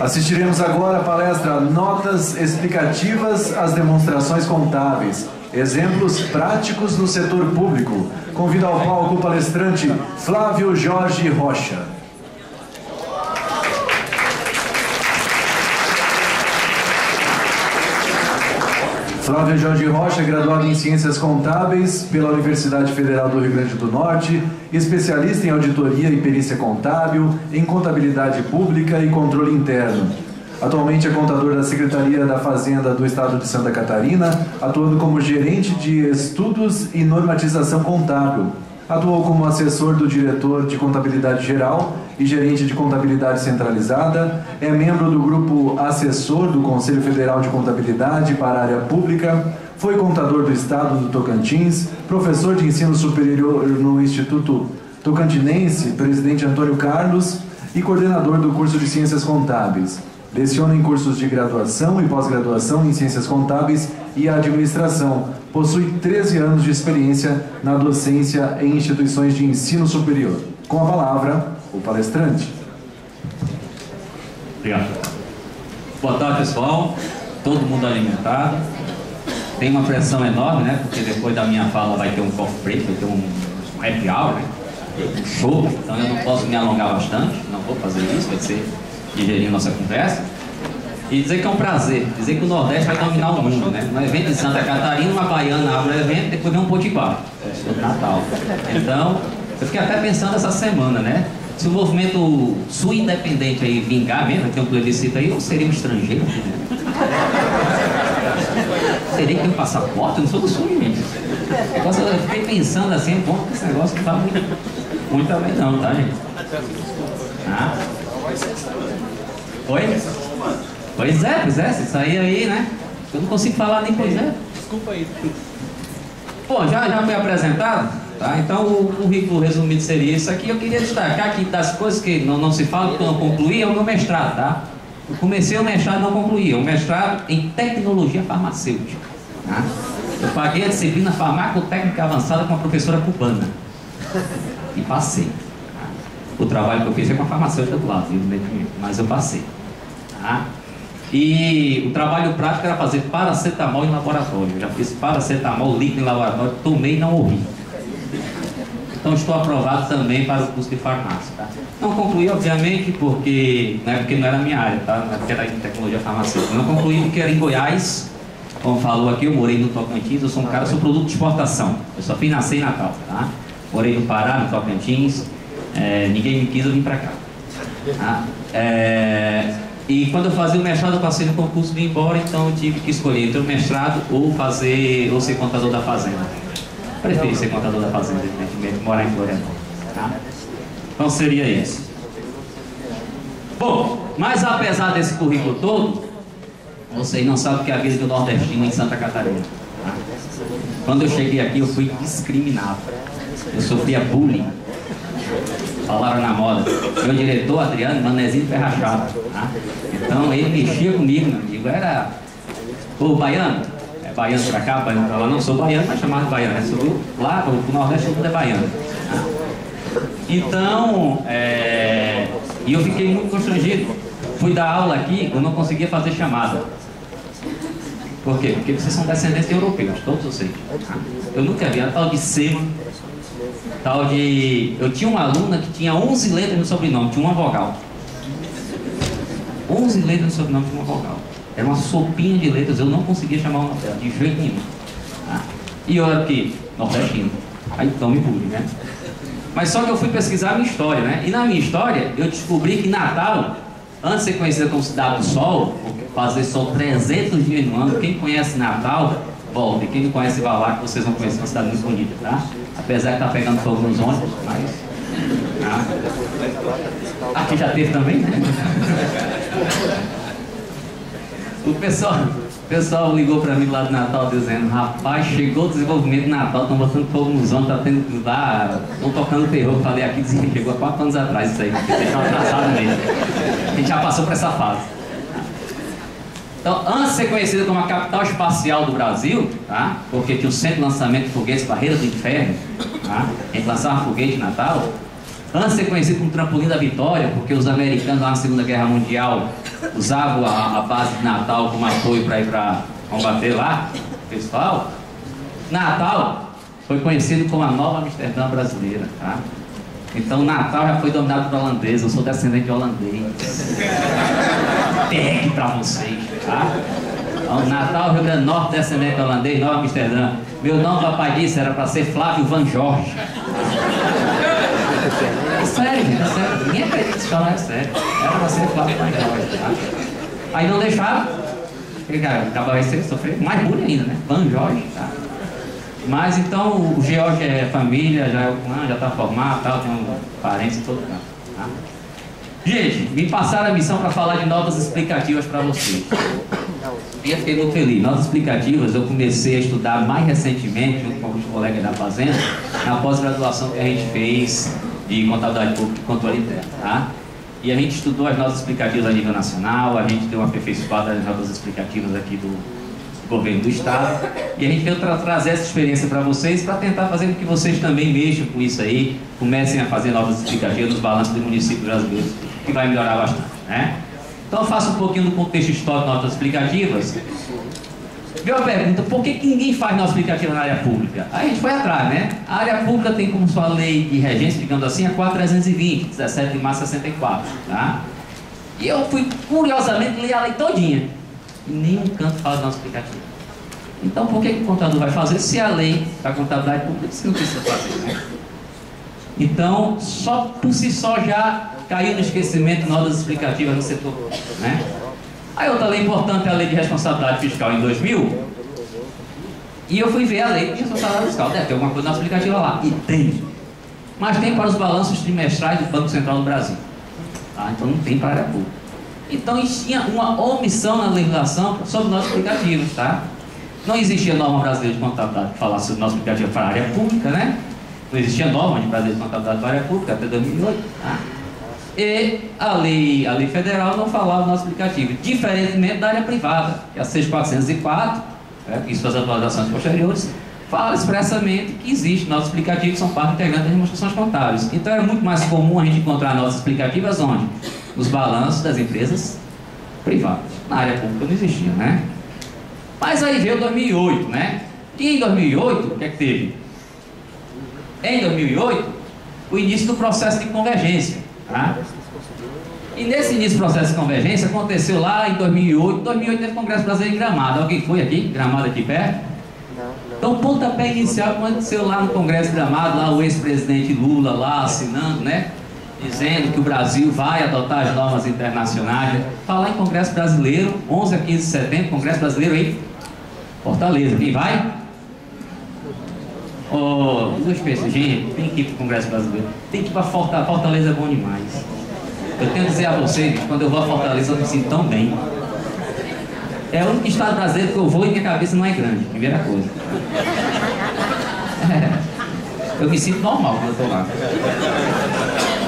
Assistiremos agora a palestra Notas Explicativas às Demonstrações Contábeis. Exemplos práticos no setor público. Convido ao palco o palestrante Flávio Jorge Rocha. Flávio Jorge Rocha é graduado em Ciências Contábeis pela Universidade Federal do Rio Grande do Norte, especialista em auditoria e perícia contábil, em contabilidade pública e controle interno. Atualmente é contador da Secretaria da Fazenda do Estado de Santa Catarina, atuando como gerente de estudos e normatização contábil. Atuou como assessor do diretor de contabilidade geral e gerente de contabilidade centralizada. É membro do grupo assessor do Conselho Federal de Contabilidade para a área pública. Foi contador do Estado do Tocantins, professor de ensino superior no Instituto Tocantinense, presidente Antônio Carlos, e coordenador do curso de Ciências Contábeis. Leciona em cursos de graduação e pós-graduação em Ciências Contábeis e Administração. Possui 13 anos de experiência na docência em instituições de ensino superior. Com a palavra, o palestrante. Obrigado. Boa tarde, pessoal. Todo mundo alimentado. Tem uma pressão enorme, né? Porque depois da minha fala vai ter um coffee break, vai ter um happy hour, né? Um show. Então eu não posso me alongar bastante. Não vou fazer isso, vai ser digerir nossa conversa. E dizer que é um prazer, dizer que o Nordeste vai dominar o mundo, né? No evento de Santa Catarina, uma baiana abre o evento, depois vem um potiguar, do Natal. Então, eu fiquei até pensando essa semana, né? Se o movimento sul independente aí vingar mesmo, tem um plebiscito aí, eu seria um estrangeiro, né? Seria que tem um passaporte? Eu não sou do sul, gente. Eu fiquei pensando assim, bom, esse negócio não tá muito bem não, tá, gente? Ah? Oi? Pois é, se sair aí, né? Eu não consigo falar nem pois é. Desculpa aí. Bom, já foi apresentado, tá? Então o currículo resumido seria isso aqui. Eu queria destacar que das coisas que não se fala, que eu não concluí, é o meu mestrado, tá? Eu comecei o mestrado e não concluí. O mestrado em tecnologia farmacêutica, tá? Eu paguei a disciplina farmacotécnica avançada com uma professora cubana. E passei. Tá? O trabalho que eu fiz foi com a farmacêutica do lado, mas eu passei. Tá? E o trabalho prático era fazer paracetamol em laboratório. Eu já fiz paracetamol líquido em laboratório, tomei e não ouvi. Então estou aprovado também para o curso de farmácia. Tá? Não concluí, obviamente, porque não era a minha área, tá? Não é porque era em tecnologia farmacêutica. Não concluí porque era em Goiás. Como falou aqui, eu morei no Tocantins, eu sou um cara, eu sou produto de exportação. Eu só fui nascer em Natal. Tá? Morei no Pará, no Tocantins. Ninguém me quis, eu vim para cá. Tá? E quando eu fazia o mestrado, eu passei no concurso de ir embora, então eu tive que escolher entre o mestrado ou ser contador da fazenda. Preferi ser contador da fazenda, evidentemente, morar em Florianópolis. Tá? Então seria isso. Bom, mas apesar desse currículo todo, vocês não sabem o que é a vida do nordestino em Santa Catarina. Tá? Quando eu cheguei aqui, eu fui discriminado. Eu sofria bullying. Falaram na moda. Meu diretor, Adriano, manezinho ferrachado. Tá? Então ele mexia comigo, meu amigo. Era o baiano. É baiano pra cá, baiano pra lá. Não sou baiano, mas chamado de baiano. Subiu lá pro Nordeste, tudo é baiano. Tá? Então, e eu fiquei muito constrangido. Fui dar aula aqui, eu não conseguia fazer chamada. Por quê? Porque vocês são descendentes de europeus, todos vocês. Tá? Eu nunca vi a tal de SEMA. Eu tinha uma aluna que tinha 11 letras no sobrenome, tinha uma vogal. 11 letras no sobrenome, tinha uma vogal. Era uma sopinha de letras, eu não conseguia chamar o nome dela, de jeito nenhum. Tá? E eu era o quê? Nordestino. Aí então me bullying, né? Mas só que eu fui pesquisar a minha história, né? E na minha história, eu descobri que Natal, antes de ser conhecida como Cidade do Sol, fazer sol 300 dias no ano, quem conhece Natal, volte. Quem não conhece Valac, vocês vão conhecer uma cidade muito bonita, tá? Apesar de estar pegando fogo nos ônibus, mas... Aqui já teve também, né? O pessoal ligou para mim lá do Natal dizendo: rapaz, chegou o desenvolvimento de Natal, estão botando fogo nos ônibus, tá tendo lá, estão tocando terror. Eu falei aqui, dizia que chegou há 4 anos atrás isso aí, porque vocês estão atrasados mesmo. A gente já passou por essa fase. Então, antes de ser conhecida como a capital espacial do Brasil, tá? Porque tinha o centro de lançamento de foguetes Barreira do Inferno, tá? A gente lançava foguete em Natal. Antes de ser conhecido como Trampolim da Vitória, porque os americanos lá na Segunda Guerra Mundial usavam a base de Natal como apoio para ir para combater lá, pessoal. Natal foi conhecido como a Nova Amsterdã brasileira, tá? Então Natal já foi dominado por holandês, eu sou descendente de holandês. Tag para vocês, tá? Então, Natal, Rio Grande do Norte, descendente de holandês, Nova Amsterdã. Meu nome, papai disse, era para ser Flávio Van Jorge. É sério, gente, é sério. Ninguém acredita que falar é sério. Era para ser Flávio Van Jorge, tá? Aí não deixaram, porque acabava de sofrer mais bullying ainda, né? Van Jorge, tá? Mas então o George é família, já está formado, tal, tem um parente em todo canto. Tá? Gente, me passaram a missão para falar de notas explicativas para vocês. E eu fiquei muito feliz. Notas explicativas eu comecei a estudar mais recentemente, junto com os colegas da Fazenda, na pós-graduação que a gente fez de Contabilidade Pública e Controle Interno. Tá? E a gente estudou as notas explicativas a nível nacional, a gente deu uma aperfeiçoada nas notas explicativas aqui do governo do estado, e a gente veio trazer essa experiência para vocês, para tentar fazer com que vocês também mexam com isso aí, comecem a fazer novas explicativas dos balanços do município brasileiro, que vai melhorar bastante, né? Então eu faço um pouquinho do contexto histórico de notas explicativas. Veio a pergunta, por que ninguém faz nota explicativa na área pública? Aí a gente foi atrás, né? A área pública tem como sua lei de regência, digamos assim, a 4320, 17 de março de 64, tá? E eu fui, curiosamente, ler a lei todinha. Em nenhum canto fala de nota explicativa. Então, por que o contador vai fazer se a lei da contabilidade pública você não precisa fazer, né? Então, só por si só já caiu no esquecimento notas explicativas no setor público, né? Aí outra lei importante é a Lei de Responsabilidade Fiscal em 2000. E eu fui ver a Lei de Responsabilidade Fiscal. Deve ter alguma coisa nota explicativa lá. E tem. Mas tem para os balanços trimestrais do Banco Central do Brasil. Tá? Então não tem para a área pública. Então tinha uma omissão na legislação sobre notas explicativas, tá? Não existia norma brasileira de contabilidade que falasse sobre notas explicativas para a área pública, né? Não existia norma de brasileira de contabilidade para a área pública até 2008, tá? E a lei federal não falava de notas explicativas, diferentemente da área privada, que é a 6404, e suas atualizações posteriores, fala expressamente que existe notas explicativas que são parte integrante das demonstrações contábeis. Então é muito mais comum a gente encontrar notas explicativas onde? Nos balanços das empresas privadas. Na área pública não existia, né? Mas aí veio 2008, né? E em 2008, o que é que teve? Em 2008, o início do processo de convergência, tá? E nesse início do processo de convergência aconteceu lá em 2008. 2008 teve o Congresso Brasileiro em Gramado. Alguém foi aqui? Gramado aqui perto? Então o pontapé inicial aconteceu lá no Congresso de Gramado, lá o ex-presidente Lula lá assinando, né? Dizendo que o Brasil vai adotar as normas internacionais. Falar em Congresso Brasileiro, 11 a 15 de setembro, Congresso Brasileiro aí, Fortaleza. Quem vai? Duas pessoas, gente, tem que ir para o Congresso Brasileiro. Tem que ir para Fortaleza, Fortaleza é bom demais. Eu tenho que dizer a vocês, quando eu vou a Fortaleza eu me sinto tão bem. É o único estado brasileiro que eu vou e minha cabeça não é grande, primeira coisa. Eu me sinto normal quando eu estou lá.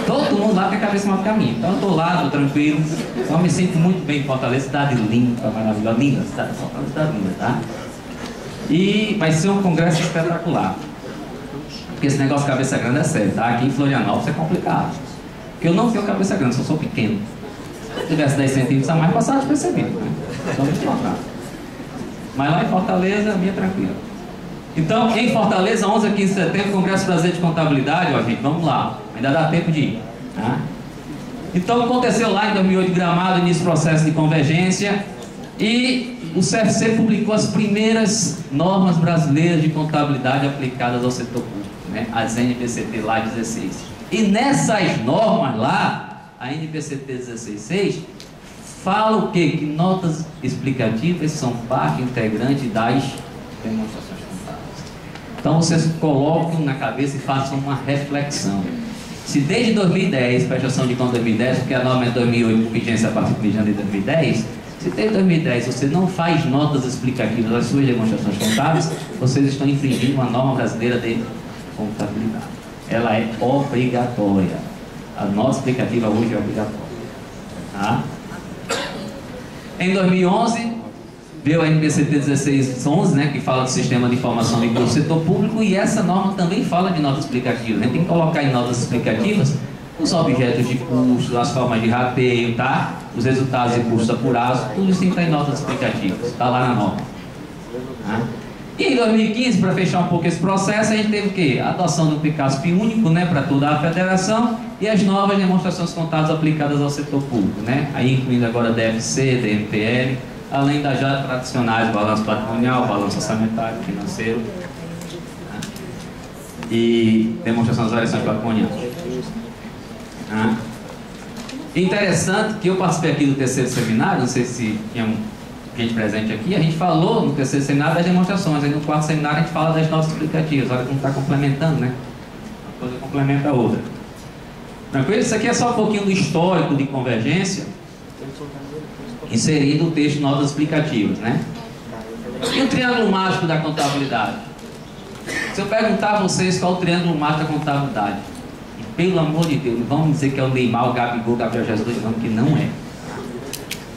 Todo mundo lá tem a cabeça maior que a minha. Então eu estou lá, estou tranquilo. Então eu me sinto muito bem em Fortaleza, cidade limpa, maravilhosa, linda, cidade linda, tá? E vai ser um congresso espetacular. Porque esse negócio de cabeça grande é sério, tá? Aqui em Florianópolis é complicado. Porque eu não tenho cabeça grande, só sou pequeno. Se eu tivesse 10 centímetros a mais, passava despercebido, né? Então me faltar. Mas lá em Fortaleza, a minha é tranquila. Então, em Fortaleza, 11 a 15 de setembro, Congresso Brasileiro de Contabilidade, ó gente, vamos lá. Ainda dá tempo de ir, tá? Então, aconteceu lá em 2008, Gramado, início do processo de convergência. E o CFC publicou as primeiras normas brasileiras de contabilidade aplicadas ao setor público, né? As NBCT lá 16. E nessas normas lá, a NBCT 16.6 fala o quê? Que notas explicativas são parte integrante das demonstrações contábeis. Então vocês coloquem na cabeça e façam uma reflexão. Se desde 2010, prestação de conta 2010, porque a norma é 2008, com vigência a partir de janeiro de 2010, se desde 2010 você não faz notas explicativas das suas demonstrações contábeis, vocês estão infringindo uma norma brasileira de contabilidade. Ela é obrigatória. A nota explicativa hoje é obrigatória. Tá? Em 2011, veio a NBCT 16.11, né, que fala do Sistema de Informação do Setor Público, e essa norma também fala de notas explicativas. A gente tem que colocar em notas explicativas os objetos de custo, as formas de rateio, tá? Os resultados de custos apurados, tudo isso tem que estar em notas explicativas, está lá na norma. Tá? E em 2015, para fechar um pouco esse processo, a gente teve o quê? A adoção do PICASP único, né, para toda a federação, e as novas demonstrações contábeis aplicadas ao setor público, né? Aí incluindo agora DFC, DMPL, além das já tradicionais, balanço patrimonial, balanço orçamentário, financeiro, né? E demonstração das variações patrimoniais. Interessante que eu participei aqui do terceiro seminário, não sei se tinha gente presente aqui, a gente falou no terceiro seminário das demonstrações, aí no quarto seminário a gente fala das notas explicativas, olha como está complementando, né? Uma coisa complementa a outra. Tranquilo? Isso aqui é só um pouquinho do histórico de convergência, inserindo o texto de notas explicativas, né? E o triângulo mágico da contabilidade? Se eu perguntar a vocês qual é o triângulo mágico da contabilidade, e pelo amor de Deus, não vamos dizer que é o Neymar, o Gabigol, o Gabriel Jesus, não, que não é.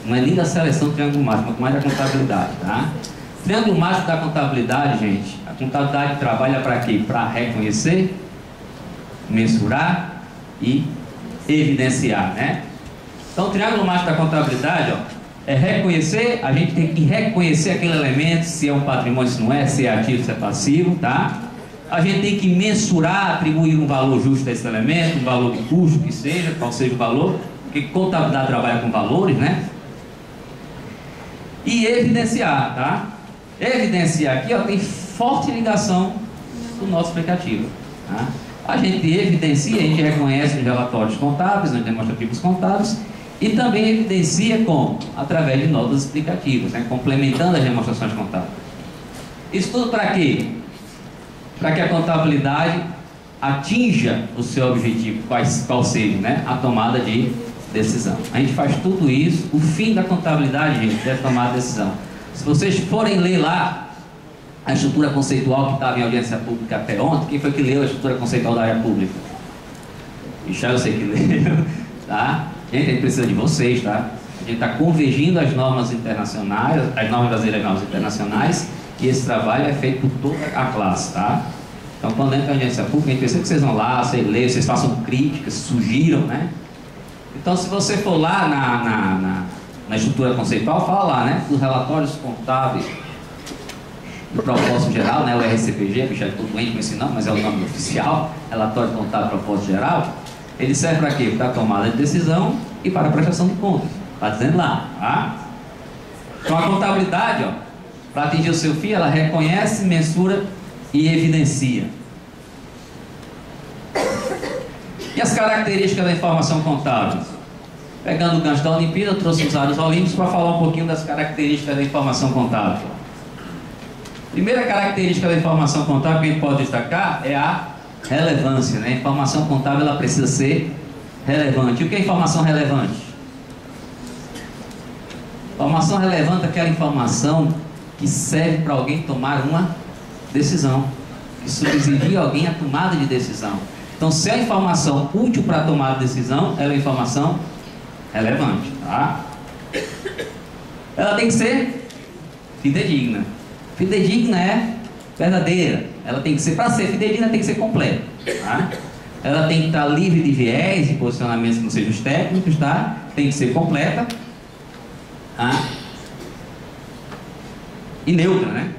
Não é nem da seleção do triângulo mágico, quanto mais da contabilidade, tá? Triângulo mágico da contabilidade, gente, a contabilidade trabalha para quê? Para reconhecer, mensurar e evidenciar, né? Então, o triângulo mágico da contabilidade, ó, é reconhecer, a gente tem que reconhecer aquele elemento, se é um patrimônio, se não é, se é ativo, se é passivo, tá? A gente tem que mensurar, atribuir um valor justo a esse elemento, um valor de custo que seja, qual seja o valor, porque contabilidade trabalha com valores, né? E evidenciar, tá? Evidenciar aqui, ó, tem forte ligação com o nosso explicativo, tá? A gente evidencia, a gente reconhece os relatórios contábeis, os demonstrativos contábeis, e também evidencia como? Através de notas explicativas, né? Complementando as demonstrações contábeis. Isso tudo para quê? Para que a contabilidade atinja o seu objetivo, qual seja, né? A tomada de decisão. A gente faz tudo isso, o fim da contabilidade, gente, é tomar a decisão. Se vocês forem ler lá a estrutura conceitual que estava em audiência pública até ontem, quem foi que leu a estrutura conceitual da área pública? Michel, eu sei que leu, tá? Gente, a gente precisa de vocês, tá? A gente está convergindo as normas internacionais, as normas brasileiras e as normas internacionais, e esse trabalho é feito por toda a classe, tá? Então, quando entra a audiência pública, a gente precisa que vocês vão lá, vocês leiam, vocês façam críticas, sugiram, né? Então, se você for lá na estrutura conceitual, fala lá, né? Os relatórios contábeis do propósito geral, né? O RCPG, que já é todo doente com esse nome, mas é o nome oficial, Relatório Contábil do Propósito Geral, ele serve para quê? Para a tomada de decisão e para a prestação de contas. Está dizendo lá, tá? Então, a contabilidade, ó, para atingir o seu fim, ela reconhece, mensura e evidencia. E as características da informação contábil? Pegando o gancho da Olimpíada, eu trouxe os áreas olímpicos para falar um pouquinho das características da informação contábil. Primeira característica da informação contábil que a gente pode destacar é a relevância, né? A informação contábil ela precisa ser relevante. E o que é informação relevante? Informação relevante é aquela informação que serve para alguém tomar uma decisão, que subsidia alguém a tomada de decisão. Então, se é informação útil para tomar decisão, ela é informação relevante, tá? Ela tem que ser fidedigna. Fidedigna é verdadeira. Ela tem que ser, para ser fidedigna, tem que ser completa, tá? Ela tem que estar livre de viés e posicionamentos que não sejam os técnicos, tá? Tem que ser completa, tá? E neutra, né?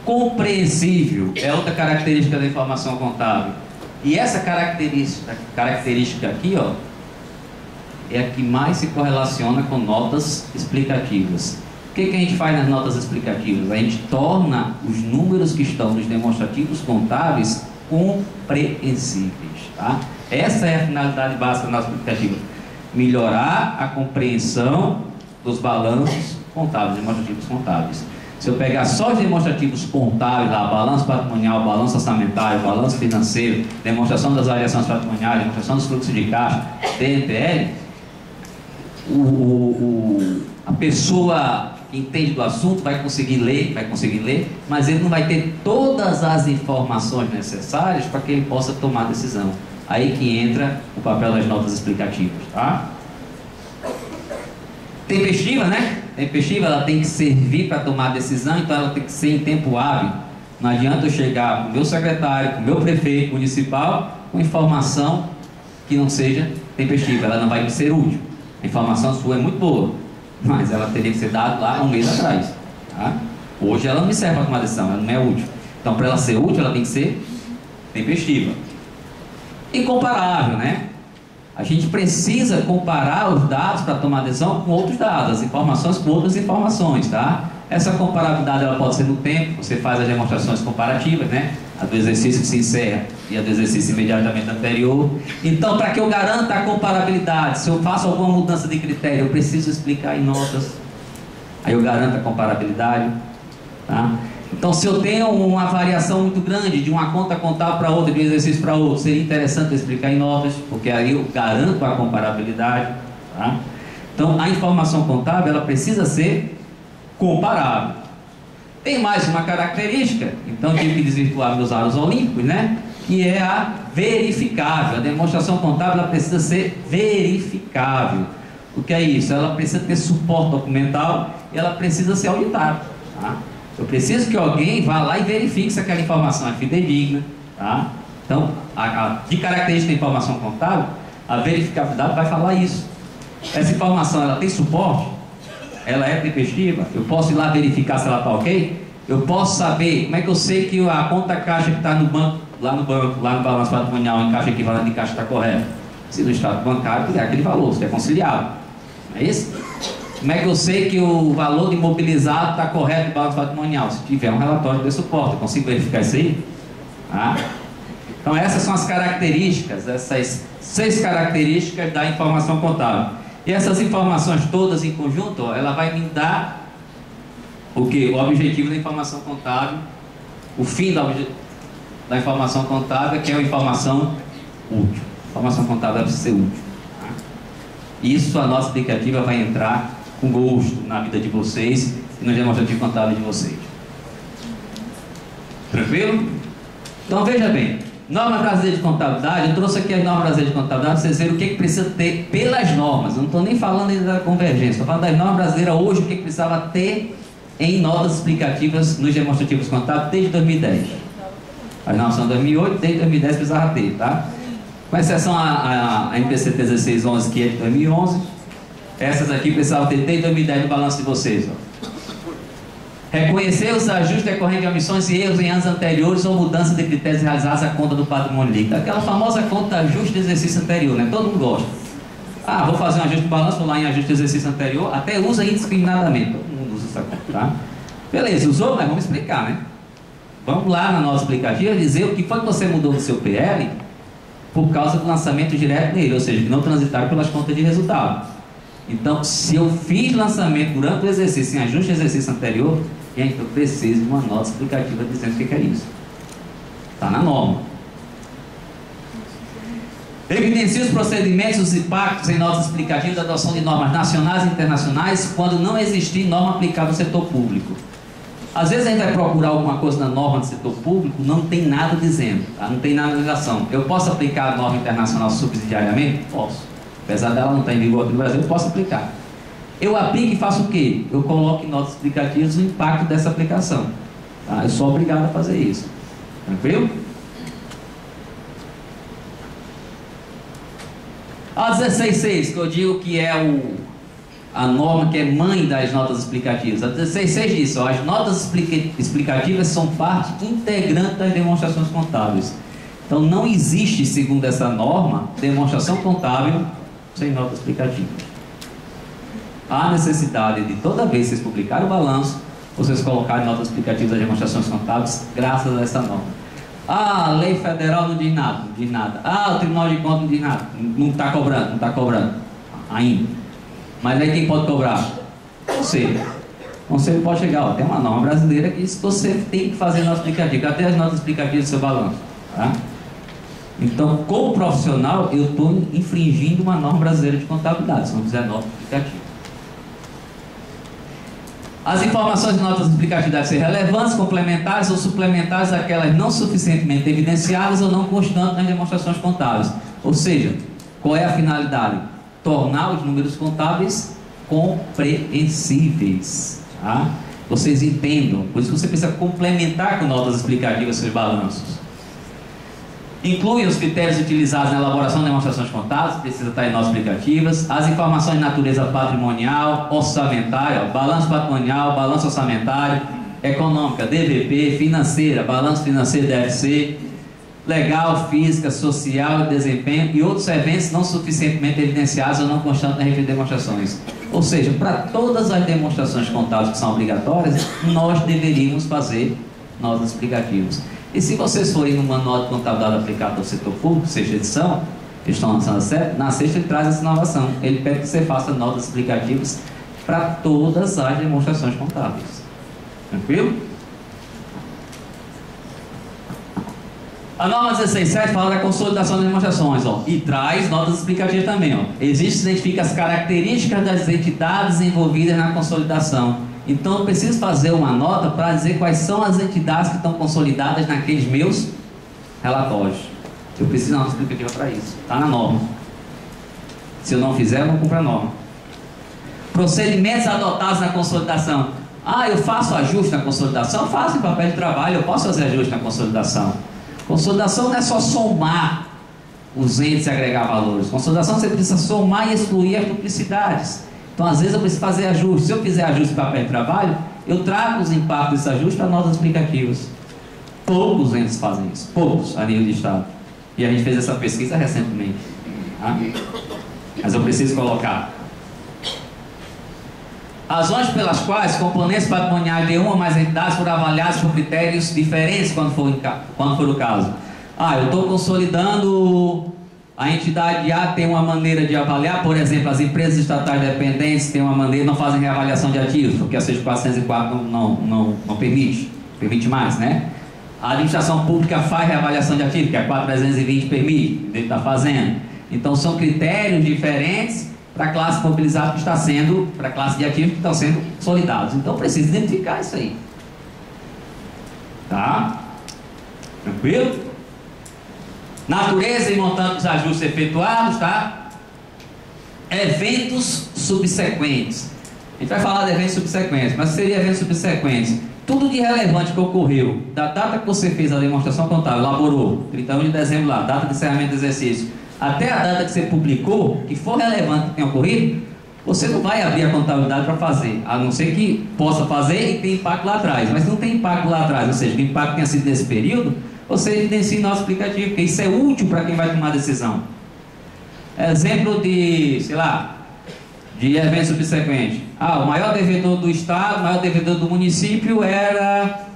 Compreensível é outra característica da informação contábil. E essa característica aqui, ó, é a que mais se correlaciona com notas explicativas. O que a gente faz nas notas explicativas? A gente torna os números que estão nos demonstrativos contábeis compreensíveis, tá? Essa é a finalidade básica da nota explicativa. Melhorar a compreensão dos balanços contábeis, demonstrativos contábeis. Se eu pegar só os demonstrativos contábeis, lá, balanço patrimonial, balanço orçamentário, balanço financeiro, demonstração das variações patrimoniais, demonstração dos fluxos de caixa, DNPL, a pessoa que entende do assunto vai conseguir ler, mas ele não vai ter todas as informações necessárias para que ele possa tomar decisão. Aí que entra o papel das notas explicativas, tá? Tempestiva, né? Tempestiva, ela tem que servir para tomar decisão, então ela tem que ser em tempo hábil. Não adianta eu chegar com o meu secretário, com o meu prefeito municipal, com informação que não seja tempestiva, ela não vai me ser útil. A informação sua é muito boa, mas ela teria que ser dada lá há um mês atrás. Tá? Hoje ela não me serve para tomar decisão, ela não é útil. Então, para ela ser útil, ela tem que ser tempestiva. Incomparável, né? A gente precisa comparar os dados para tomar decisão com outros dados, as informações com outras informações, tá? Essa comparabilidade ela pode ser no tempo, você faz as demonstrações comparativas, né? A do exercício que se encerra e a do exercício imediatamente anterior. Então, para que eu garanta a comparabilidade, se eu faço alguma mudança de critério, eu preciso explicar em notas. Aí eu garanto a comparabilidade, tá? Então, se eu tenho uma variação muito grande de uma conta contábil para outra, de um exercício para outro, seria interessante explicar em notas, porque aí eu garanto a comparabilidade, tá? Então, a informação contábil, ela precisa ser comparável. Tem mais uma característica, então tive que desvirtuar meus aros olímpicos, né? Que é a verificável. A demonstração contábil, ela precisa ser verificável. O que é isso? Ela precisa ter suporte documental e ela precisa ser auditada, tá? Eu preciso que alguém vá lá e verifique se aquela informação é fidedigna, tá? Então, de característica da informação contábil, a verificabilidade vai falar isso. Essa informação, ela tem suporte? Ela é tempestiva? Eu posso ir lá verificar se ela está ok? Eu posso saber, como é que eu sei que a conta caixa que está no banco, lá no balanço patrimonial, em caixa equivalente de caixa está correta? Se no extrato bancário tiver aquele valor, se é conciliável. Não é isso? Como é que eu sei que o valor de imobilizado está correto no balanço patrimonial? Se tiver um relatório de suporte, eu consigo verificar isso aí? Ah? Então essas são as características, essas 6 características da informação contábil. E essas informações todas em conjunto, ó, ela vai me dar o que? O objetivo da informação contábil, o fim da informação contábil, que é a informação útil. A informação contábil deve ser útil. Tá? Isso a nossa aplicativa vai entrar com gosto na vida de vocês e no demonstrativo contábil de vocês. Tranquilo? Então veja bem, norma brasileira de contabilidade, eu trouxe aqui as normas brasileiras de contabilidade para vocês verem o que precisa ter pelas normas. Eu não estou nem falando ainda da convergência, estou falando das normas brasileiras hoje, o que precisava ter em notas explicativas nos demonstrativos contábeis desde 2010. As normas são 2008, desde 2010 precisava ter, tá? Com exceção a MPCT 1611, que é de 2011, essas aqui precisavam ter desde 2010 no balanço de vocês, ó. Reconhecer os ajustes decorrentes de omissões e erros em anos anteriores ou mudança de critérios realizados à conta do patrimônio líquido. Aquela famosa conta ajuste de exercício anterior, né? Todo mundo gosta. Ah, vou fazer um ajuste de balanço, vou lá em ajuste de exercício anterior, até usa indiscriminadamente. Todo mundo usa essa conta, tá? Beleza, usou? Mas vamos explicar, né? Vamos lá na nossa explicativa dizer o que foi que você mudou no seu PL por causa do lançamento direto nele, ou seja, que não transitaram pelas contas de resultado. Então, se eu fiz lançamento durante o exercício em ajuste de exercício anterior, gente, eu preciso de uma nota explicativa dizendo o que é isso. Está na norma. Evidencia os procedimentos e os impactos em notas explicativas da adoção de normas nacionais e internacionais quando não existir norma aplicada no setor público. Às vezes a gente vai procurar alguma coisa na norma do setor público, não tem nada dizendo, tá? Não tem nada de ligação. Eu posso aplicar a norma internacional subsidiariamente? Posso. Apesar dela não estar em vigor aqui no Brasil, eu posso aplicar. Eu aplico e faço o quê? Eu coloco em notas explicativas o impacto dessa aplicação. Tá? Eu sou obrigado a fazer isso. Tranquilo? A 16.6, que eu digo que é a norma que é mãe das notas explicativas. A 16.6 diz, ó, as notas explicativas são parte integrante das demonstrações contábeis. Então não existe, segundo essa norma, demonstração contábil sem nota explicativa. Há necessidade de toda vez que vocês publicarem o balanço, vocês colocarem notas explicativas das demonstrações contábeis, graças a essa norma. Ah, a lei federal não diz nada, não diz nada. Ah, o Tribunal de Contas não diz nada, não está cobrando, não está cobrando ainda. Mas aí quem pode cobrar? O conselho. O conselho pode chegar, ó, tem uma norma brasileira que você tem que fazer nota explicativa, até as notas explicativas do seu balanço, tá? Então, como profissional, eu estou infringindo uma norma brasileira de contabilidade, se não fizer nota explicativa. As informações de notas explicativas devem ser relevantes, complementares ou suplementares àquelas não suficientemente evidenciadas ou não constantes nas demonstrações contábeis. Ou seja, qual é a finalidade? Tornar os números contábeis compreensíveis. Tá? vocês entendam. Por isso você precisa complementar com notas explicativas seus balanços. Inclui os critérios utilizados na elaboração de demonstrações contábeis, precisa estar em notas explicativas, as informações de natureza patrimonial, orçamentária, balanço patrimonial, balanço orçamentário, econômica, DVP, financeira, balanço financeiro deve ser, legal, física, social, desempenho e outros eventos não suficientemente evidenciados ou não constantes nas referentes demonstrações. Ou seja, para todas as demonstrações contábeis que são obrigatórias, nós deveríamos fazer notas explicativas. E se vocês forem numa nota de contabilidade aplicada ao setor público, sexta edição, eles estão lançando a série, na sexta ele traz essa inovação. Ele pede que você faça notas explicativas para todas as demonstrações contábeis. Tranquilo? A norma 16.7 fala da consolidação das demonstrações, ó, e traz notas explicativas também. Ó. Identifica as características das entidades envolvidas na consolidação. Então eu preciso fazer uma nota para dizer quais são as entidades que estão consolidadas naqueles meus relatórios. Eu preciso de uma nota explicativa para isso. Está na norma. Se eu não fizer, eu não cumpro a norma. Procedimentos adotados na consolidação. Ah, eu faço ajuste na consolidação? Eu faço em papel de trabalho, eu posso fazer ajuste na consolidação. Consolidação não é só somar os entes e agregar valores. Consolidação você precisa somar e excluir as duplicidades. Então, às vezes, eu preciso fazer ajuste. Se eu fizer ajuste em papel de trabalho, eu trago os impactos desse ajuste para notas explicativas. Poucos entes fazem isso. Poucos, a nível de Estado. E a gente fez essa pesquisa recentemente. Tá? Mas eu preciso colocar. Razões pelas quais componentes patrimoniais de uma ou mais entidades foram avaliados por critérios diferentes quando for o caso. Ah, eu estou consolidando... A entidade A tem uma maneira de avaliar, por exemplo, as empresas estatais dependentes têm uma maneira, não fazem reavaliação de ativos, porque a 6404 não permite mais, né? A administração pública faz reavaliação de ativos, que a 4320 permite, ele está fazendo. Então são critérios diferentes para a classe mobilizada que está sendo, para a classe de ativos que estão sendo consolidados. Então precisa identificar isso aí. Tá? Tranquilo? Natureza e montante dos ajustes efetuados, tá? Eventos subsequentes. A gente vai falar de eventos subsequentes, mas seria eventos subsequentes. Tudo de relevante que ocorreu, da data que você fez a demonstração contábil, elaborou, 31 de dezembro lá, data de encerramento do exercício, até a data que você publicou, que for relevante que tenha ocorrido, você não vai abrir a contabilidade para fazer, a não ser que possa fazer e tenha impacto lá atrás. Mas se não tem impacto lá atrás, ou seja, que o impacto tenha sido nesse período, você evidencia em nosso aplicativo, porque isso é útil para quem vai tomar decisão. Exemplo de, sei lá, de evento subsequente. Ah, o maior devedor do Estado, o maior devedor do município era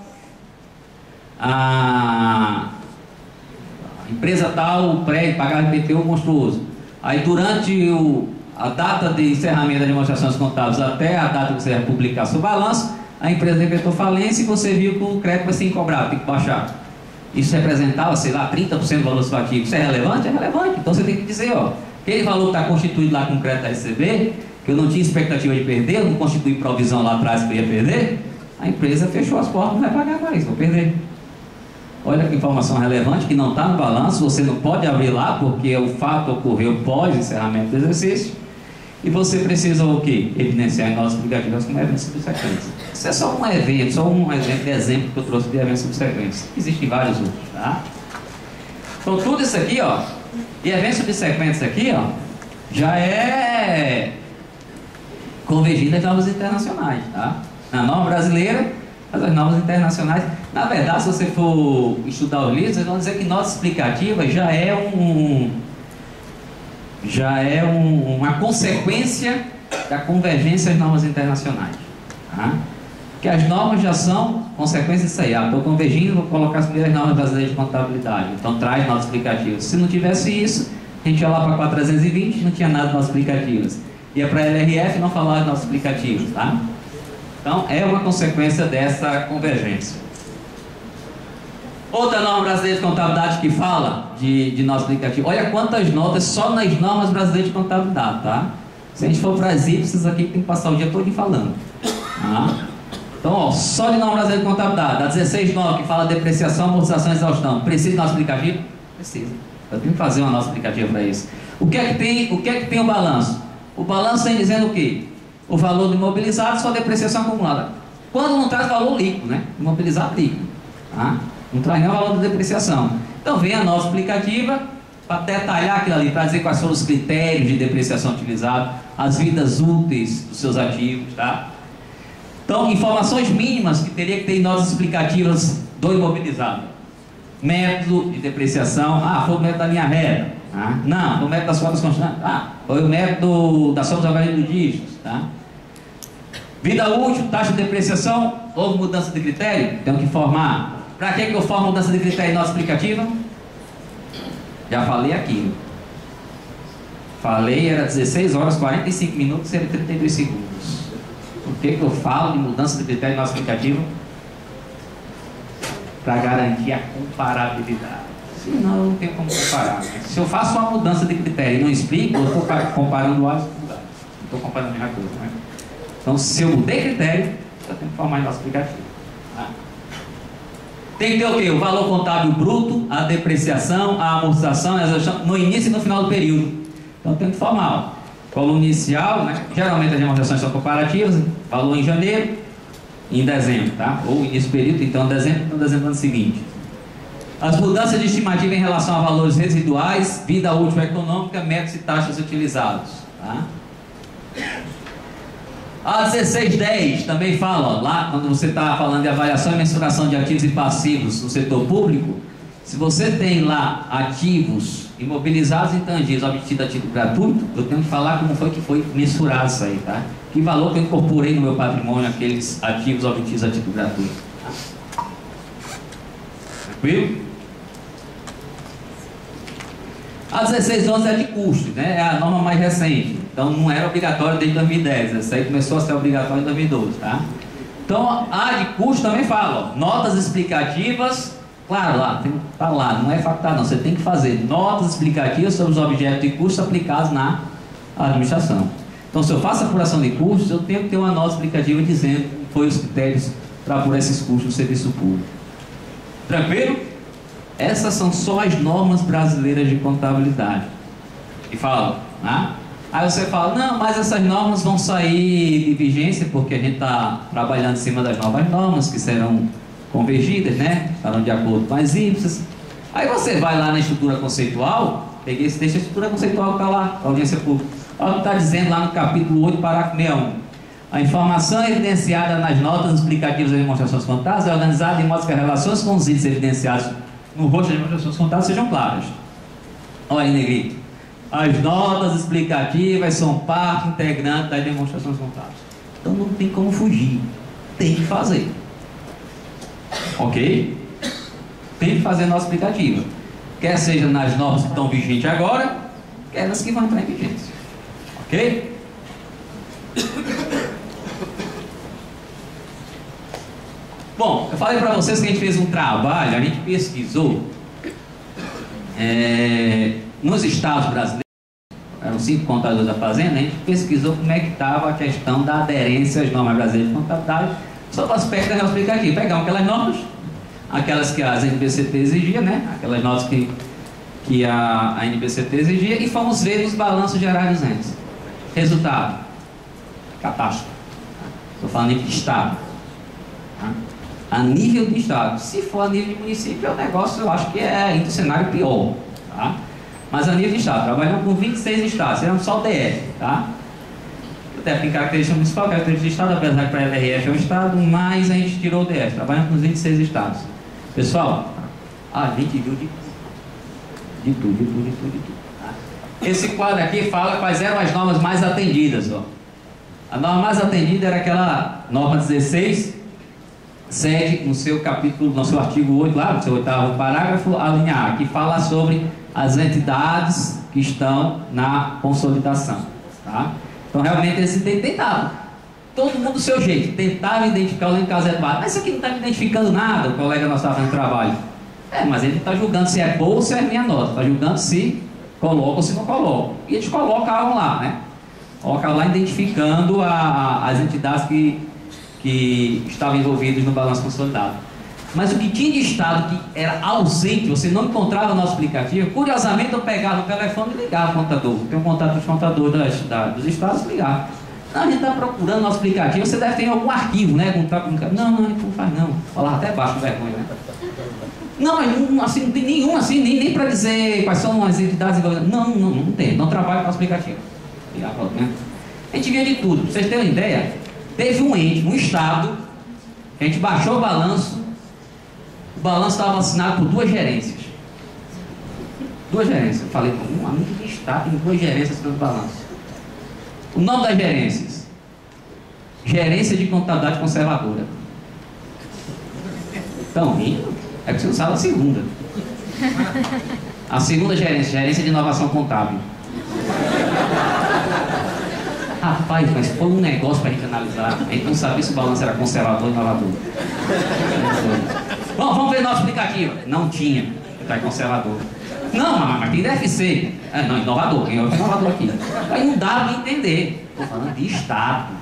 a empresa tal, o prédio, pagava IPTU monstruoso. Aí durante a data de encerramento das demonstrações contábeis até a data que você vai publicar seu balanço, a empresa decretou falência e você viu que o crédito vai ser incobrado, tem que baixar. Isso representava, sei lá, 30% do valor subtrativo. Isso é relevante? É relevante. Então você tem que dizer, ó, aquele valor que está constituído lá com crédito a receber, que eu não tinha expectativa de perder, eu não constituí provisão lá atrás que eu ia perder, a empresa fechou as portas, não vai pagar mais, vou perder. Olha que informação relevante que não está no balanço, você não pode abrir lá porque o fato ocorreu pós encerramento do exercício. E você precisa o quê? Evidenciar em notas explicativas como eventos subsequentes. Isso é só um evento, só um exemplo que eu trouxe de eventos subsequentes. Existem vários outros, tá? Então tudo isso aqui, ó, e eventos subsequentes aqui, ó, já é convergido às normas internacionais, tá? Na norma brasileira, as normas internacionais. Na verdade, se você for estudar os livros, vocês vão dizer que notas explicativas já é uma consequência da convergência às normas internacionais, tá? Porque as normas já são consequências disso aí. Ah, estou convergindo, vou colocar as primeiras normas brasileiras de contabilidade, então traz notas explicativas. Se não tivesse isso, a gente ia lá para 4320, não tinha nada de notas explicativas. Ia para a LRF, não falava de notas explicativas, tá? Então é uma consequência dessa convergência. Outra norma brasileira de contabilidade que fala de nota explicativa. Olha quantas notas só nas normas brasileiras de contabilidade, tá? Se a gente for para as ipsis aqui, tem que passar o dia todo falando, tá? Então, ó, só de norma brasileira de contabilidade, a 16.9 que fala de depreciação, amortização e exaustão. Precisa de nota explicativa? Precisa. Eu tenho que fazer uma nota explicativa para isso. O que é que tem o balanço? O balanço tem dizendo o quê? O valor do imobilizado, sua depreciação acumulada. quando não traz valor líquido, né? Imobilizado líquido, tá? Não traz nem o valor da depreciação. Então vem a nota explicativa para detalhar aquilo ali, para dizer quais foram os critérios de depreciação utilizados, as vidas úteis dos seus ativos, tá? Então, informações mínimas que teria que ter em notas explicativas do imobilizado. Método de depreciação, foi o método da linha reta, tá? Não, foi o método das contas constantes, foi o método da soma dos algarismos dígitos, tá? Vida útil, taxa de depreciação, houve mudança de critério? Tenho que informar. Para que eu formo mudança de critério em nota explicativa? Já falei aqui. Falei, era 16 horas, 45 minutos, era 32 segundos. Por que eu falo de mudança de critério em nota explicativa? Para garantir a comparabilidade. Senão eu não tenho como comparar. Né? Se eu faço uma mudança de critério e não explico, eu estou comparando vários lugares. Não estou comparando a mesma coisa. Né? Então, se eu mudei critério, eu tenho que formar em nota explicativa. Tá? Tem que ter o quê? O valor contábil bruto, a depreciação, a amortização, a exaustão, no início e no final do período. Então, tem que formar. Valor inicial, né? Geralmente as amortizações são comparativas, valor em janeiro e em dezembro, tá? Ou início do período, então dezembro do ano seguinte. As mudanças de estimativa em relação a valores residuais, vida útil econômica, métodos e taxas utilizados, tá? A 1610 também fala, ó, lá quando você está falando de avaliação e mensuração de ativos e passivos no setor público, se você tem lá ativos imobilizados e intangíveis obtidos a título gratuito, eu tenho que falar como foi que foi mensurado isso aí, tá? Que valor que eu incorporei no meu patrimônio aqueles ativos obtidos a título gratuito. Tá? Tranquilo? A 1611 é de custos, né? É a norma mais recente. Então não era obrigatório desde 2010. Essa aí começou a ser obrigatório em 2012, tá? Então a de custo também fala, ó, notas explicativas. Claro, lá, tá lá, não é facultado não, você tem que fazer notas explicativas sobre os objetos de custos aplicados na administração. Então, se eu faço a apuração de custos, eu tenho que ter uma nota explicativa dizendo quais foram os critérios para apurar esses custos no serviço público. Tranquilo? Essas são só as normas brasileiras de contabilidade. E fala, né? Aí você fala, não, mas essas normas vão sair de vigência porque a gente está trabalhando em cima das novas normas que serão convergidas, né? Estarão de acordo com as IPSAS. Aí você vai lá na estrutura conceitual, peguei esse texto, a estrutura conceitual está lá, a audiência pública. Olha o que está dizendo lá no capítulo 8, parágrafo 61. A informação evidenciada nas notas explicativas das demonstrações contábeis é organizada de modo que as relações com os itens evidenciados no rosto das demonstrações contábeis sejam claras. Olha aí, negrito. As notas explicativas são parte integrante das demonstrações contábeis. Então não tem como fugir. Tem que fazer. Ok? Tem que fazer nota explicativa. Quer seja nas normas que estão vigentes agora, quer nas que vão entrar em vigência. Ok? Bom, eu falei para vocês que a gente fez um trabalho, a gente pesquisou nos estados brasileiros, eram 5 contadores da Fazenda, a gente pesquisou como é que estava a questão da aderência às normas brasileiras de contabilidade sobre o aspecto da nota explicativa. Pegamos aquelas normas, aquelas que a NBCT exigia, né? Aquelas notas que a NBCT exigia, e fomos ver os balanços gerais dos entes. Resultado: catástrofe. Estou falando em estado. Tá? A nível de estado. Se for a nível de município, é um negócio, eu acho que é um cenário pior. Tá? Mas a nível de estado, trabalhamos com 26 estados, serão só o DF. Tá? O DF tem característica municipal, característica de estado, apesar que para a LRF é um estado, mas a gente tirou o DF, trabalhamos com os 26 estados. Pessoal, a gente viu de tudo. Tá? Esse quadro aqui fala quais eram as normas mais atendidas. Ó. A norma mais atendida era aquela norma 16, segue no seu capítulo, no seu artigo 8, lá no seu 8º parágrafo, a linha A, que fala sobre as entidades que estão na consolidação. Tá? Então, realmente, esse tentava. Todo mundo do seu jeito, tentava identificar o caso adequado. Mas isso aqui não está me identificando nada, o colega nosso estava fazendo trabalho. Mas ele está julgando se é boa ou se é minha nota, está julgando se coloca ou se não coloca. E eles colocam lá, né? Coloca lá identificando as entidades que estavam envolvidas no balanço consolidado. Mas o que tinha de estado que era ausente, você não encontrava no nosso aplicativo, curiosamente eu pegava o telefone e ligava o contador. Tem um contato dos contadores dos estados, ligava. Não, a gente está procurando nosso aplicativo, você deve ter algum arquivo, né? Não, a gente não faz não. Falar até baixo, vergonha, né? Não, mas assim, não tem nenhum assim, nem para dizer quais são as entidades envolvidas. Não tem, não trabalha com nosso aplicativo. Né? A gente via de tudo, pra vocês terem uma ideia, teve um ente, um estado, que a gente baixou o balanço estava assinado por 2 gerências. 2 gerências. Eu falei, um amigo de estado tem 2 gerências assinando o balanço. O nome das gerências: Gerência de Contabilidade Conservadora. Estão rindo? É porque você não sabe a segunda. A segunda gerência, Gerência de Inovação Contábil. Rapaz, mas foi um negócio para a gente analisar. A gente não sabia se o balanço era conservador ou inovador. Bom, vamos ver nosso aplicativo. Não tinha, está conservador. Não, mas tem DFC. Não, inovador. Quem é o inovador aqui? Aí não dá para entender. Estou falando de Estado.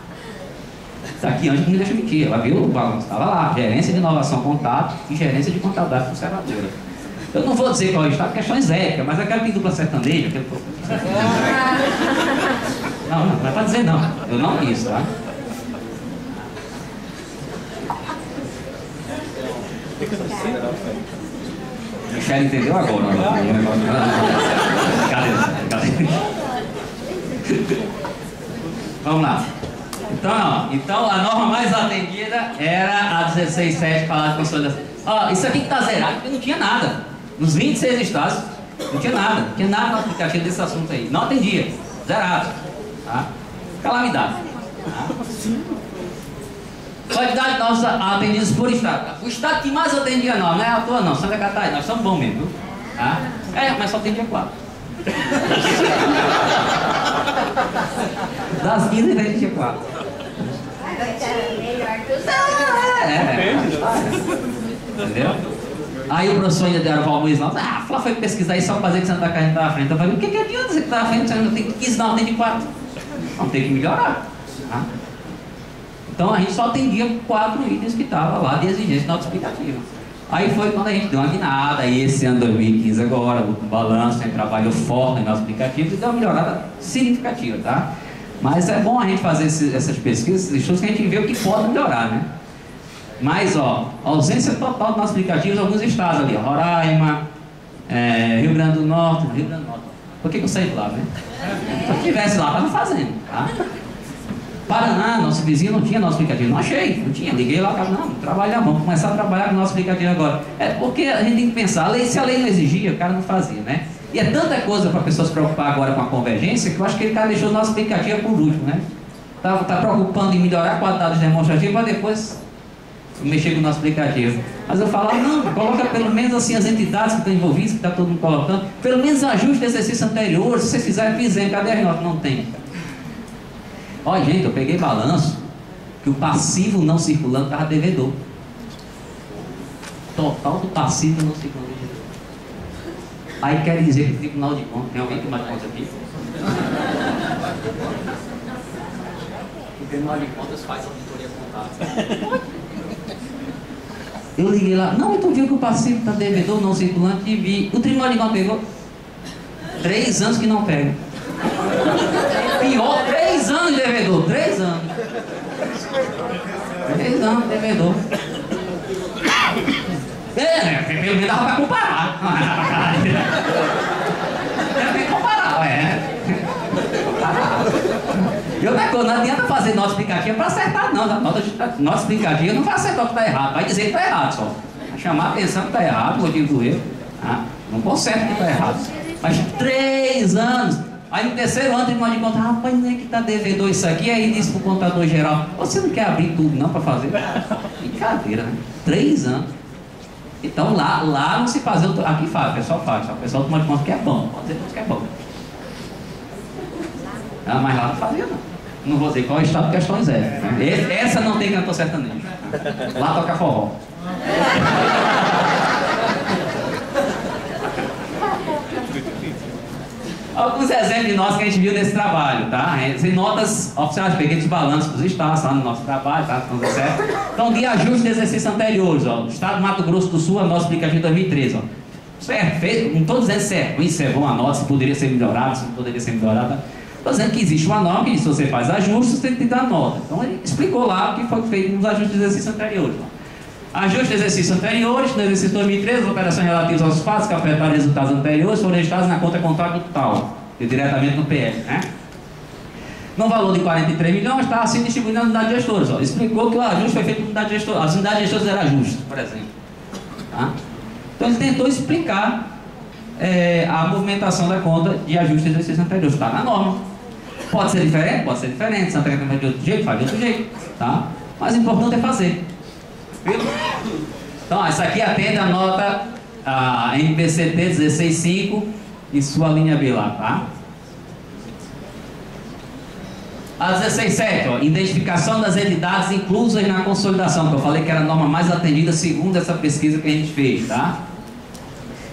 Isso aqui antes não me deixa mentir. Ela viu o balanço, estava lá. Gerência de Inovação Contábil e Gerência de Contabilidade Conservadora. Eu não vou dizer qual é o Estado, questões éticas, mas aquela que tem dupla sertaneja. Não é para dizer não. Eu não quis, tá? Michele entendeu agora. Cadê? Vamos lá. Então a norma mais atendida era a 16.7, falar de consolidação. Isso aqui que está zerado, porque não tinha nada. Nos 26 estados, não tinha nada no aplicativo desse assunto aí. Não atendia, zerado. Tá? Calamidade. Tá? Quantidade de nós atendidos por estado. O estado que mais atendia nós, não é à toa não, Santa Catarina, nós somos bons mesmo, viu? Tá? Mas só atendia 4. Das 15 atendia 4. Entendeu? Aí o professor ainda deram o Valmir lá, foi pesquisar isso só para fazer que Santa Catarina está à frente. Eu falei, o que adianta você que está à frente? Você não tem 15, não, tem de 4. Não, tem que melhorar. Tá? Então a gente só atendia 4 itens que estavam lá de exigência na autoexplicativa. Aí foi quando a gente deu uma guinada, aí esse ano 2015 agora, o balanço, a gente trabalhou forte no autoexplicativo e deu uma melhorada significativa, tá? Mas é bom a gente fazer essas pesquisas, esses estudos, que a gente vê o que pode melhorar, né? Mas, ausência total do nosso aplicativo em alguns estados ali, Roraima, Rio Grande do Norte. Por que eu saí de lá, né? Se eu estivesse lá, estava fazendo, tá? Paraná, nosso vizinho, não tinha nosso aplicativo. Não achei, não tinha. Liguei lá, vamos começar a trabalhar com o nosso aplicativo agora. Porque a gente tem que pensar, se a lei não exigia, o cara não fazia, né? E é tanta coisa para a pessoa se preocupar agora com a convergência, que eu acho que ele deixou o nosso aplicativo por último, né? Tá preocupando em melhorar a qualidade demonstrativa para depois mexer com o nosso aplicativo. Mas eu falava, não, coloca pelo menos assim as entidades que estão envolvidas, que está todo mundo colocando, pelo menos ajuste de exercício anterior, se vocês fizerem, cadê a nota? Não tem. Olha, gente, eu peguei balanço que o passivo não circulando estava devedor. Total do passivo não circulando devedor. Aí quer dizer que o Tribunal de Contas, tem alguém que mais conta aqui? O Tribunal de Contas faz auditoria contábil. Eu liguei lá, não, tu viu que o passivo está devedor, não circulante, e vi. O Tribunal de Contas pegou 3 anos que não pega. Pior, 3 anos de devedor, 3 anos. 3 anos de devedor. Pelo menos dava para comparar. Tem que comparar, E outra coisa, não adianta fazer nosso aplicativo para acertar, não. Nosso aplicativo não vai acertar o que está errado, vai dizer que está errado só. Vai chamar a atenção que está errado, o motivo do erro. Não conserta que está errado. Mas 3 anos. Aí no 3º ano, o Tribunal de Contas, rapaz, nem que está devedor isso aqui. Aí disse para o contador geral, você não quer abrir tudo não para fazer? Brincadeira, né? 3 anos. Então lá não se faz, aqui faz, o pessoal faz. O pessoal do Tribunal de Contas que é bom, pode dizer que é bom. Mas lá não fazia não. Não vou dizer qual é o estado de questões é. Essa não tem cantor sertanejo. Lá toca forró. Alguns exemplos de nós que a gente viu nesse trabalho, tá? Sem notas oficiais, peguei os balanços dos estados lá no nosso trabalho, tá? Então, de ajuste de exercícios anteriores, ó. O estado do Mato Grosso do Sul, a nosso aplicativo de 2013, ó. Certo, não estou dizendo certo, isso é bom, a nota, se poderia ser melhorado, se não poderia ser melhorado. Estou dizendo que existe uma norma que se você faz ajustes, você tem que dar nota. Então ele explicou lá o que foi feito nos ajustes de exercício anteriores. Ajustes de exercício anteriores, no exercício 2013, as operações relativas aos fatos que afetaram os resultados anteriores foram registradas na conta contábil total, diretamente no PL, né? No valor de 43 milhões, está assim distribuído nas unidades gestoras. Ó. Explicou que o ajuste foi feito por unidade gestora. As unidades gestoras eram ajustes, por exemplo. Tá? Então ele tentou explicar a movimentação da conta de ajuste de exercício anterior. Está na norma. Pode ser diferente? Pode ser diferente. Santa Catarina faz de outro jeito? Faz de outro jeito. Tá? Mas o importante é fazer. Viu? Então, essa aqui atende a nota MPCT 16.5 e sua linha B lá, tá? A 16.7, ó, identificação das entidades inclusas na consolidação, que eu falei que era a norma mais atendida segundo essa pesquisa que a gente fez, tá?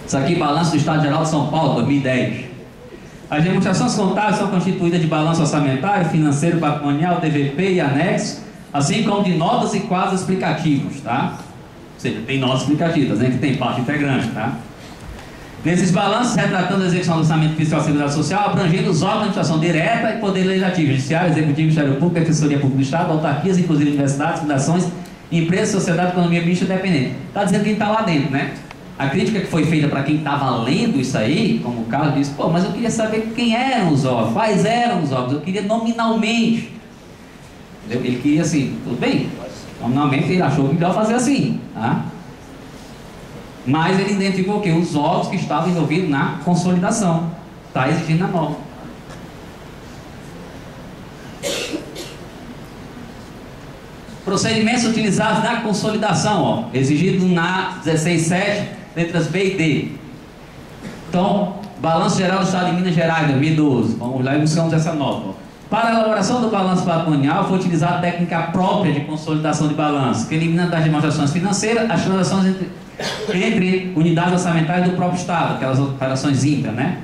Isso aqui, balanço do Estado Geral de São Paulo, 2010. As demonstrações contábeis são constituídas de balanço orçamentário, financeiro, patrimonial, DVP e anexo, assim como de notas e quadros explicativos, tá? Ou seja, tem notas explicativas, né, que tem parte integrante, tá? Nesses balanços, retratando a execução do orçamento fiscal da Seguridade Social, abrangendo os órgãos de administração direta e poder legislativo, judiciário, executivo, Ministério Público, Defensoria Pública do Estado, autarquias, inclusive universidades, fundações, empresas, sociedade, economia mista independente. Está dizendo quem está lá dentro, né? A crítica que foi feita para quem estava lendo isso aí, como o Carlos disse, pô, mas eu queria saber quem eram os órgãos, quais eram os órgãos, eu queria nominalmente. Ele queria assim, tudo bem, nominalmente ele achou melhor fazer assim, tá? Mas ele identificou o quê? Os órgãos que estavam envolvidos na consolidação. Está exigindo na norma. Procedimentos utilizados na consolidação, ó, exigido na 16.7, letras B e D. Então, Balanço Geral do Estado de Minas Gerais, 2012. Vamos lá e buscamos essa nota. Ó. Para a elaboração do balanço patrimonial, foi utilizada a técnica própria de consolidação de balanço, que elimina das demonstrações financeiras as transações entre unidades orçamentárias do próprio Estado, aquelas operações intra, né?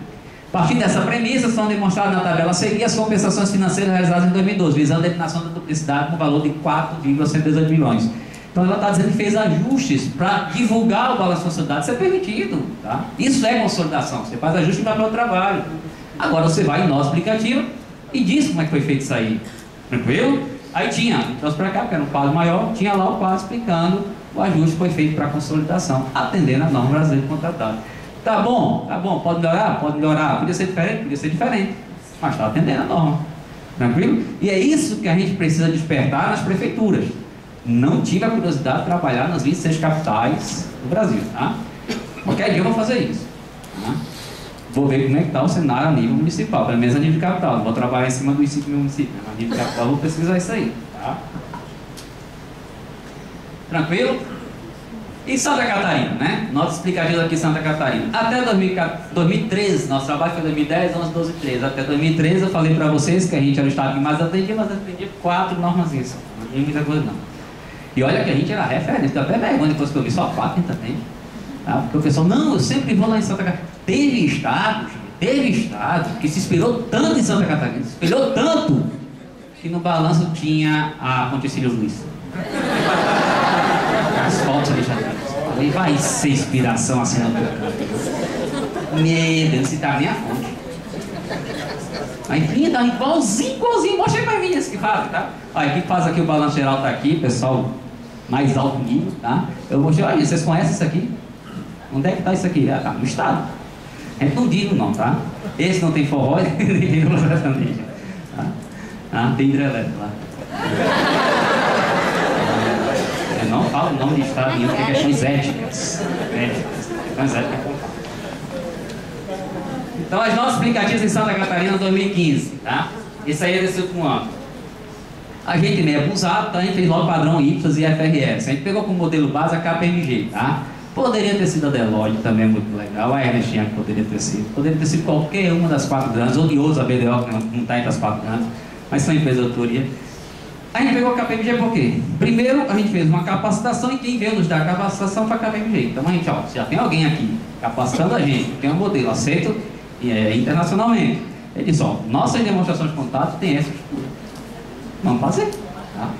A partir dessa premissa, são demonstradas na tabela a seguir as compensações financeiras realizadas em 2012, visando a eliminação da duplicidade no valor de 4,118 milhões. Então ela está dizendo que fez ajustes para divulgar o balanço de consolidação. Isso é permitido, tá? Isso é consolidação, você faz ajuste para o trabalho. Agora você vai em nosso aplicativo e diz como é que foi feito isso aí. Tranquilo? Aí tinha, então para cá, porque era um quadro maior, tinha lá o quadro explicando o ajuste foi feito para a consolidação, atendendo a norma brasileira de contratado. Tá bom, pode melhorar, podia ser diferente, mas está atendendo a norma. Tranquilo? E é isso que a gente precisa despertar nas prefeituras. Não tive a curiosidade de trabalhar nas 26 capitais do Brasil, tá? Qualquer dia eu vou fazer isso, tá? Vou ver como é que está o cenário a nível municipal, pelo menos a nível de capital. Não vou trabalhar em cima dos 5 mil municípios, mas a nível de capital eu vou pesquisar isso aí, tá? Tranquilo? E Santa Catarina, né? Nota explicativa aqui em Santa Catarina. Até 2013, nosso trabalho foi 2010, 11, 12, 13. Até 2013 eu falei para vocês que a gente era o estado que mais atendia, mas atendia 4 normazinhas. Não tinha muita coisa não. E olha que a gente era referente, dá até vergonha depois que eu vi só 4 também. Tá? Porque o pessoal, não, eu sempre vou lá em Santa Catarina. Teve estado que se inspirou tanto em Santa Catarina, se inspirou tanto, que no balanço tinha a Conticílio Luiz. As fotos ali já falei, vai ser inspiração assim na tua cara. Meu Deus, não tá nem a fonte. Aí vinha, dá igualzinho, mostra aí pra mim esse que faz, tá? Aí quem faz aqui o balanço geral tá aqui, pessoal mais alto nível, tá? Eu mostrei, olha, vocês conhecem isso aqui? Onde é que tá isso aqui? Ah, tá no estado. É não digo não, tá? Esse não tem forró, nem no sertanejo, tá? Ah, tem hidrelétrico lá. Eu não falo o nome de estado nenhum, porque é questões éticas. Então, as notas explicativas em Santa Catarina 2015, tá? Isso aí é desse último ano. A gente meio abusado, então a gente fez logo padrão IPSAS e FRS. A gente pegou como modelo base a KPMG, tá? Poderia ter sido a Deloitte, também é muito legal. A Ernst Young poderia ter sido qualquer uma das 4 grandes, odioso a BDO, que não está entre as 4 grandes, mas são empresas de autoria. A gente pegou a KPMG por quê? Primeiro, a gente fez uma capacitação e quem veio nos dar a capacitação foi a KPMG. Então a gente, ó, se já tem alguém aqui capacitando a gente, tem um modelo aceito internacionalmente. Ele disse, ó, nossas demonstrações de contato tem essa estrutura. Vamos fazer, tá?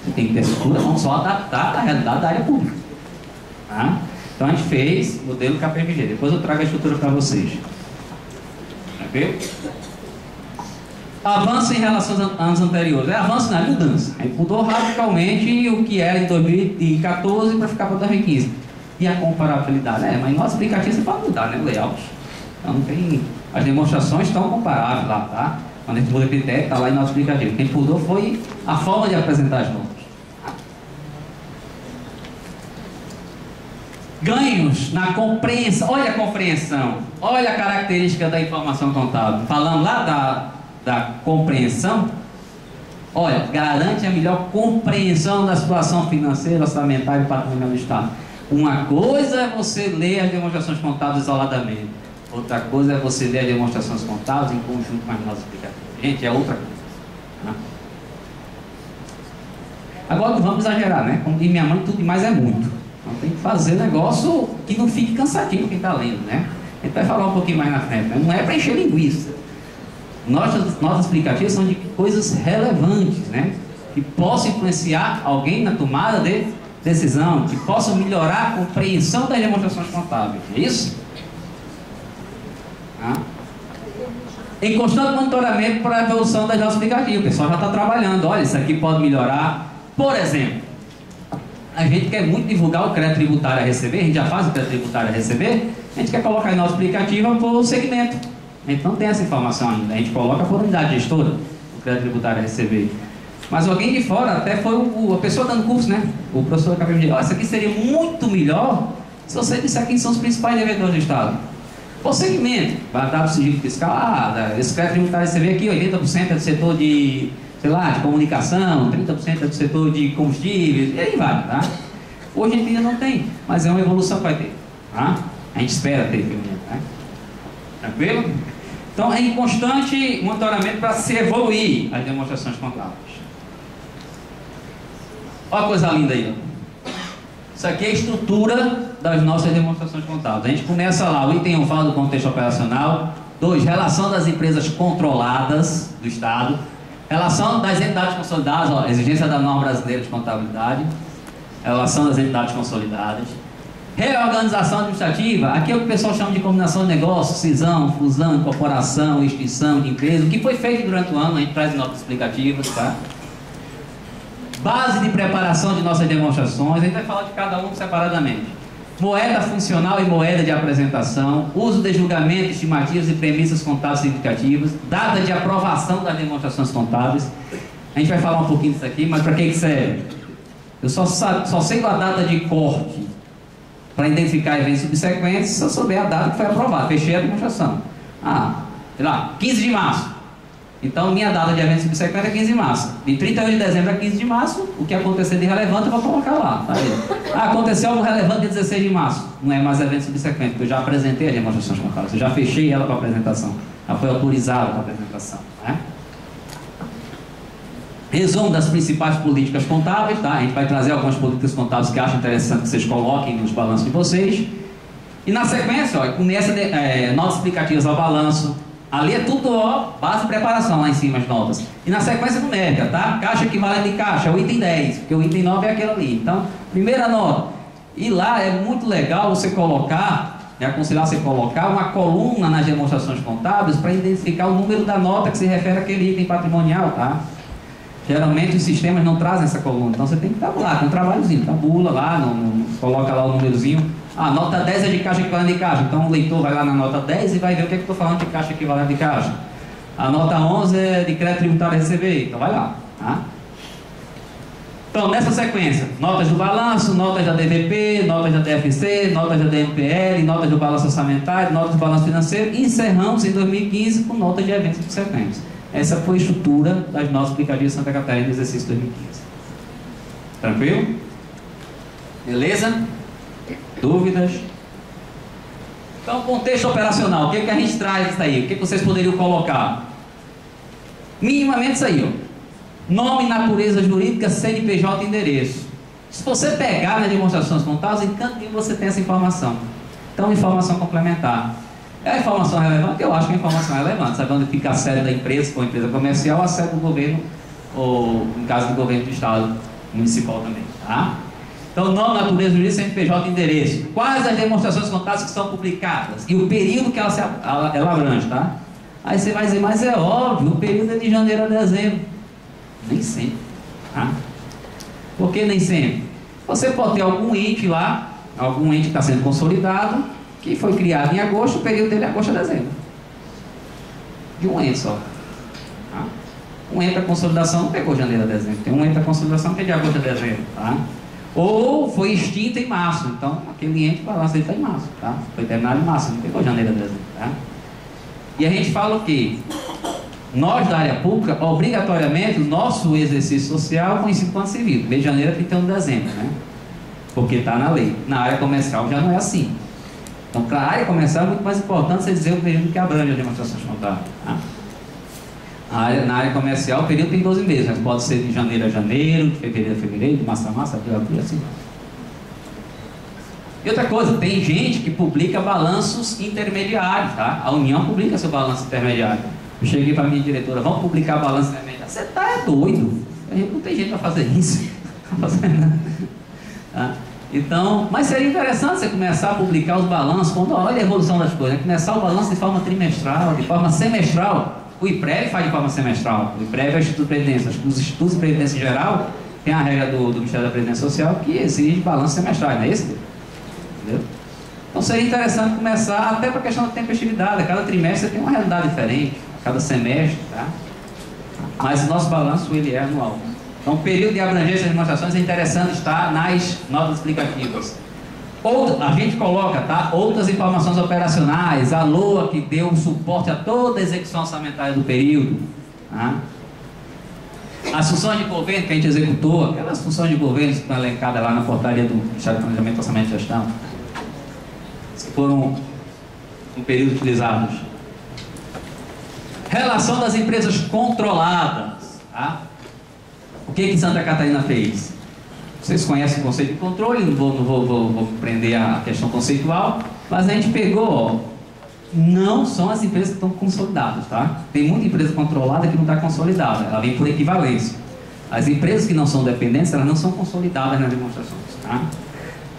Você tem que ter estrutura, vamos só adaptar a realidade da área pública, tá? Então a gente fez o modelo KPMG. Depois eu trago a estrutura para vocês. Tranquilo? Avanço em relação aos anos anteriores. É avanço na mudança. A gente mudou radicalmente o que era em 2014 para ficar para 2015. E a comparabilidade? Mas nosso aplicativo você pode mudar, né? O layout. Então tem. As demonstrações estão comparáveis lá, tá? Quando a gente muda o critério, está lá em nosso aplicativo. O que a gente mudou foi a forma de apresentar as notas. Ganhos na compreensão. Olha a compreensão. Olha a característica da informação contábil. Falando lá da compreensão. Olha, garante a melhor compreensão da situação financeira, orçamentária e patrimonial do Estado. Uma coisa é você ler as demonstrações contábeis isoladamente. Outra coisa é você ler as demonstrações contábeis em conjunto com as notas explicativas. Gente, é outra coisa. Tá? Agora não vamos exagerar, né? Como diz minha mãe, tudo demais é muito. Então tem que fazer negócio que não fique cansativo quem está lendo, né? A gente vai falar um pouquinho mais na frente, né? Não é para encher linguiça. Notas explicativas são de coisas relevantes, né? Que possam influenciar alguém na tomada de decisão, que possam melhorar a compreensão das demonstrações contábeis. É isso? Em constante monitoramento para a evolução das notas explicativas. O pessoal já está trabalhando. Olha, isso aqui pode melhorar. Por exemplo, a gente quer muito divulgar o crédito tributário a receber. A gente já faz o crédito tributário a receber. A gente quer colocar em nota explicativa por segmento. A gente não tem essa informação ainda. A gente coloca por unidade gestora o crédito tributário a receber. Mas alguém de fora, até foi a pessoa dando curso, né? O professor acabou de dizer: isso aqui seria muito melhor se você disser quem são os principais devedores do Estado. Por segmento, vai dar para o sigilo fiscal, esse crédito tributário você vê aqui, 80% é do setor de, sei lá, de comunicação, 30% é do setor de combustíveis, e aí vai, tá? Hoje a gente ainda não tem, mas é uma evolução que vai ter, tá? A gente espera ter, pelo menos, né? Tranquilo? Então é em constante monitoramento para se evoluir as demonstrações contábeis. Olha a coisa linda aí, ó. Isso aqui é a estrutura das nossas demonstrações contábeis. A gente começa lá, o item 1 fala do contexto operacional. 2, relação das empresas controladas do Estado. Relação das entidades consolidadas, ó, exigência da norma brasileira de contabilidade. Relação das entidades consolidadas. Reorganização administrativa, aqui é o que o pessoal chama de combinação de negócios, cisão, fusão, incorporação, extinção de empresa. O que foi feito durante o ano, a gente traz em notas explicativas, tá? Base de preparação de nossas demonstrações, a gente vai falar de cada um separadamente. Moeda funcional e moeda de apresentação, uso de julgamento, estimativas e premissas contábeis significativas, data de aprovação das demonstrações contábeis. A gente vai falar um pouquinho disso aqui, mas para que serve? Eu só sei a data de corte para identificar eventos subsequentes se eu souber a data que foi aprovada. Fechei a demonstração. Sei lá, 15 de março. Então, minha data de evento subsequente é 15 de março. De 31 de dezembro a 15 de março, o que acontecer de relevante eu vou colocar lá. Tá aí. Aconteceu algo relevante de 16 de março. Não é mais evento subsequente, porque eu já apresentei as demonstrações contábeis. Eu já fechei ela para apresentação. Ela foi autorizada para apresentação. Né? Resumo das principais políticas contábeis. Tá? A gente vai trazer algumas políticas contábeis que acho interessante que vocês coloquem nos balanços de vocês. E na sequência, ó, começa notas explicativas ao balanço. Ali é tudo, ó, base de preparação lá em cima as notas. E na sequência numérica, tá? Caixa equivalente de caixa, é o item 10, porque o item 9 é aquele ali. Então, primeira nota. E lá é muito legal você colocar, é aconselhar você colocar uma coluna nas demonstrações contábeis para identificar o número da nota que se refere àquele item patrimonial, tá? Geralmente os sistemas não trazem essa coluna, então você tem que tabular, com um trabalhozinho, tabula lá, coloca lá o númerozinho. Nota 10 é de caixa equivalente de caixa, então o leitor vai lá na nota 10 e vai ver o que é que eu estou falando de caixa equivalente de caixa. A nota 11 é de crédito tributário a receber, então vai lá, tá? Então, nessa sequência, notas do balanço, notas da DVP, notas da DFC, notas da DMPL, notas do balanço orçamentário, notas do balanço financeiro, e encerramos em 2015 com notas de eventos subsequentes. Essa foi a estrutura das notas explicativas de Santa Catarina do exercício 2015. Tranquilo? Beleza? Dúvidas? Então, contexto operacional, o que é que a gente traz disso aí? O que é que vocês poderiam colocar? Minimamente isso aí, ó. Nome, natureza jurídica, CNPJ e endereço. Se você pegar nas demonstrações contábeis, em canto nenhum você tem essa informação. Então, informação complementar. É a informação relevante? Eu acho que a informação é relevante. Sabe onde fica a sede da empresa, se for empresa comercial, a sede do governo, ou no caso do governo do estado, municipal também, tá? Então, nome, natureza jurídica, CNPJ e endereço. Quais as demonstrações contábeis que são publicadas? E o período que ela abrange, tá? Aí você vai dizer, mas é óbvio, o período é de janeiro a dezembro. Nem sempre. Tá? Por que nem sempre? Você pode ter algum ente lá, algum ente que está sendo consolidado, que foi criado em agosto, o período dele é agosto a dezembro. De um ente só. Tá? Um ente da consolidação não pegou janeiro a dezembro. Tem um ente da consolidação que é de agosto a dezembro. Tá? Ou foi extinto em março. Então, aquele ente, o balanço dele está em março. Tá? Foi terminado em março, não pegou janeiro a dezembro. Tá? E a gente fala o quê? Nós da área pública, obrigatoriamente, o nosso exercício social é conhecido quanto civil, mês de janeiro a 31 de dezembro, né? Porque está na lei. Na área comercial já não é assim. Então, para a área comercial é muito mais importante você dizer o período que abrange as demonstrações contábeis. Tá? Na área comercial, o período tem 12 meses, mas pode ser de janeiro a janeiro, de fevereiro a fevereiro, de março a março, abril a abril, assim. E outra coisa, tem gente que publica balanços intermediários, tá? A União publica seu balanço intermediário. Eu cheguei para a minha diretora, vamos publicar balanço intermediário. Você tá doido? Não tem jeito para fazer isso. Não fazer nada. Tá? Então, mas seria interessante você começar a publicar os balanços, quando olha a evolução das coisas, né? Começar o balanço de forma trimestral, de forma semestral. O IPREV faz de forma semestral. O IPREV é o Instituto de Previdência. Os institutos de previdência em geral tem a regra do Ministério da Previdência Social que exige balanço semestral, não é isso? Entendeu? Então seria interessante começar até para a questão da tempestividade. A cada trimestre tem uma realidade diferente, a cada semestre, tá? Mas o nosso balanço ele é anual. Então o período de abrangência das demonstrações é interessante estar nas notas explicativas. A gente coloca, tá? Outras informações operacionais, a LOA que deu suporte a toda a execução orçamentária do período, tá? As funções de governo que a gente executou, aquelas funções de governo que estão elencadas lá na portaria do Ministério do Planejamento, Orçamento e Gestão, que foram no período utilizados. Relação das empresas controladas, tá? O que Santa Catarina fez? Vocês conhecem o conceito de controle, não vou prender a questão conceitual, mas a gente pegou, ó, não são as empresas que estão consolidadas, tá? Tem muita empresa controlada que não está consolidada, ela vem por equivalência. As empresas que não são dependentes, elas não são consolidadas nas demonstrações, tá?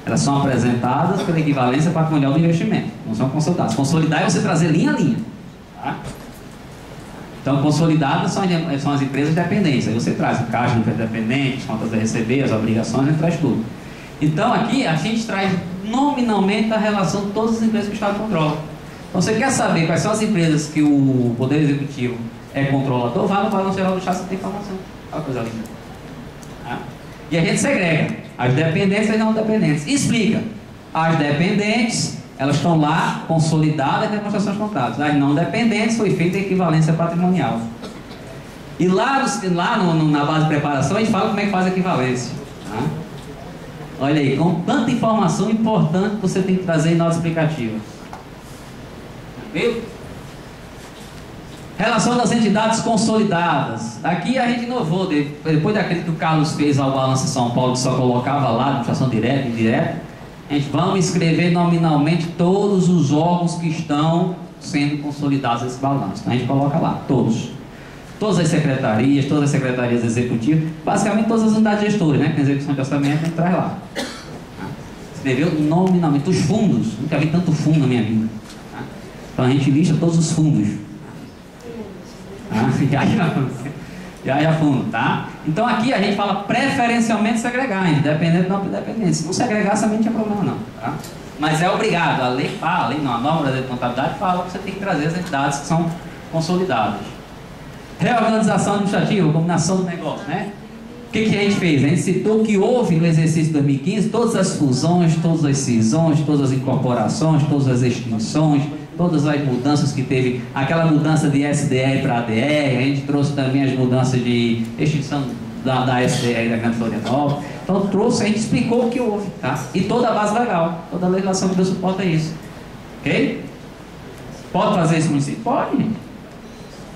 Elas são apresentadas pela equivalência patrimonial do investimento, não são consolidadas. Consolidar é você trazer linha a linha, tá? Então, consolidadas são as empresas dependentes. Aí você traz o caixa do dependente, as contas a receber, as obrigações, a gente traz tudo. Então, aqui a gente traz nominalmente a relação de todas as empresas que o Estado controla. Então, você quer saber quais são as empresas que o Poder Executivo é controlador, vá no Balanço Geral do Estado, você tem informação. Olha que coisa linda. Tá? E a gente segrega as dependentes e as não dependentes. Explica. As dependentes, elas estão lá consolidadas nas demonstrações contábeis. As não dependentes foi feita a equivalência patrimonial. E lá na base de preparação a gente fala como é que faz a equivalência. Tá? Olha aí, com tanta informação importante que você tem que trazer em nota explicativa. Viu? Relação das entidades consolidadas. Aqui a gente inovou, depois daquele que o Carlos fez ao Balanço de São Paulo, que só colocava lá, administração direta e indireta, a gente vamos escrever nominalmente todos os órgãos que estão sendo consolidados nesse balanço. Então a gente coloca lá, todos. Todas as secretarias executivas, basicamente todas as unidades gestoras, né? Que tem execução de orçamento, a gente traz lá. Escreveu nominalmente. Os fundos, nunca vi tanto fundo na minha vida. Então a gente lista todos os fundos. E aí a fundo, tá? Então aqui a gente fala preferencialmente segregar, independente ou não independente. Se não segregar, também não tinha problema não, tá? Mas é obrigado, a lei fala, a norma da contabilidade fala que você tem que trazer as entidades que são consolidadas. Reorganização administrativa, combinação do negócio, né? O que a gente fez? A gente citou que houve no exercício de 2015 todas as fusões, todas as cisões, todas as incorporações, todas as extinções, todas as mudanças que teve, aquela mudança de SDR para ADR, a gente trouxe também as mudanças de extinção da SDR da Grande Florianópolis. Então trouxe, a gente explicou o que houve, tá? E toda a base legal, toda a legislação que deu suporte a isso. Ok? Pode fazer isso no município? Pode.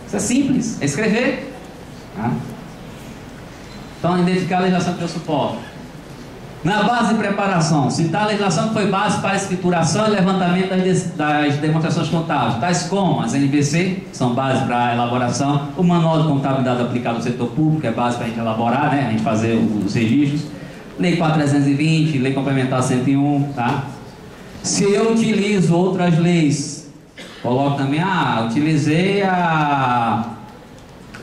Isso é simples, é escrever. Tá? Então, identificar a legislação que deu suporte. Na base de preparação, citar a legislação que foi base para a escrituração e levantamento das demonstrações contábeis, tais como as NBC, que são base para a elaboração, o Manual de Contabilidade aplicado ao setor público, que é base para a gente elaborar, né? A gente fazer os registros, Lei 4.320, Lei Complementar 101, tá? Se eu utilizo outras leis Coloco também, utilizei a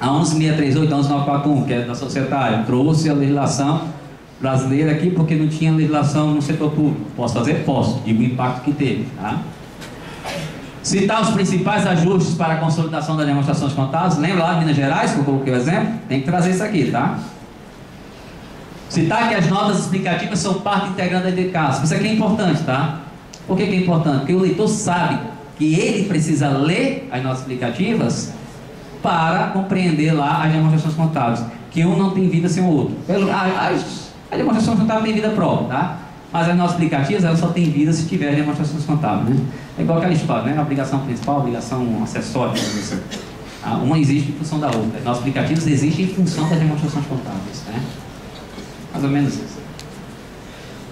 11.638, a 11.941, que é da societária. Trouxe a legislação brasileira aqui porque não tinha legislação no setor público. Posso fazer? Posso. Digo o impacto que teve. Tá? Citar os principais ajustes para a consolidação das demonstrações contábeis. Lembra lá de Minas Gerais, que eu coloquei o exemplo? Tem que trazer isso aqui, tá? Citar que as notas explicativas são parte integrante da dedicação. Isso aqui é importante, tá? Por que é importante? Porque o leitor sabe que ele precisa ler as notas explicativas para compreender lá as demonstrações contábeis. Que um não tem vida sem o outro. A demonstração contábil tem vida própria, tá? Mas as notas explicativas, elas só têm vida se tiver demonstrações contábeis, né? É igual aquela história, né? A obrigação principal, a obrigação acessória. Uma existe em função da outra. As notas explicativas existem em função das demonstrações contábeis, né? Mais ou menos isso.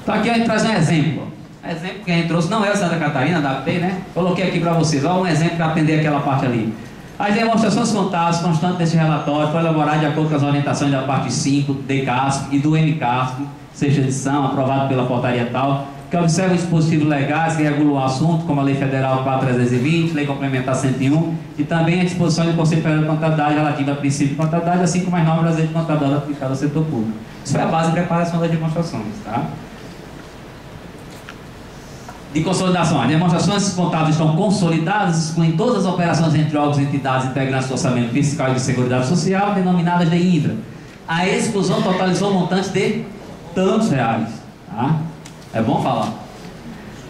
Então aqui a gente traz um exemplo. O exemplo que a gente trouxe não é o Santa Catarina, da AP, né? Coloquei aqui para vocês. Olha um exemplo para atender aquela parte ali. As demonstrações contábeis constantes desse relatório foram elaboradas de acordo com as orientações da parte 5, DCASP e do MCASP, sexta edição, aprovado pela portaria tal, que observa os dispositivos legais que regulam o assunto, como a Lei Federal 4.320, Lei Complementar 101, e também a disposição do Conselho Federal de Contabilidade relativa a princípio de contabilidade, assim como as normas brasileiras de contabilidade aplicadas ao setor público. Isso foi a base de preparação das demonstrações, tá? De consolidação. As demonstrações contábeis estão consolidadas, excluem todas as operações entre órgãos e entidades integrantes do orçamento fiscal e de seguridade social, denominadas de INFRA. A exclusão totalizou um montante de tantos reais. Tá? É bom falar.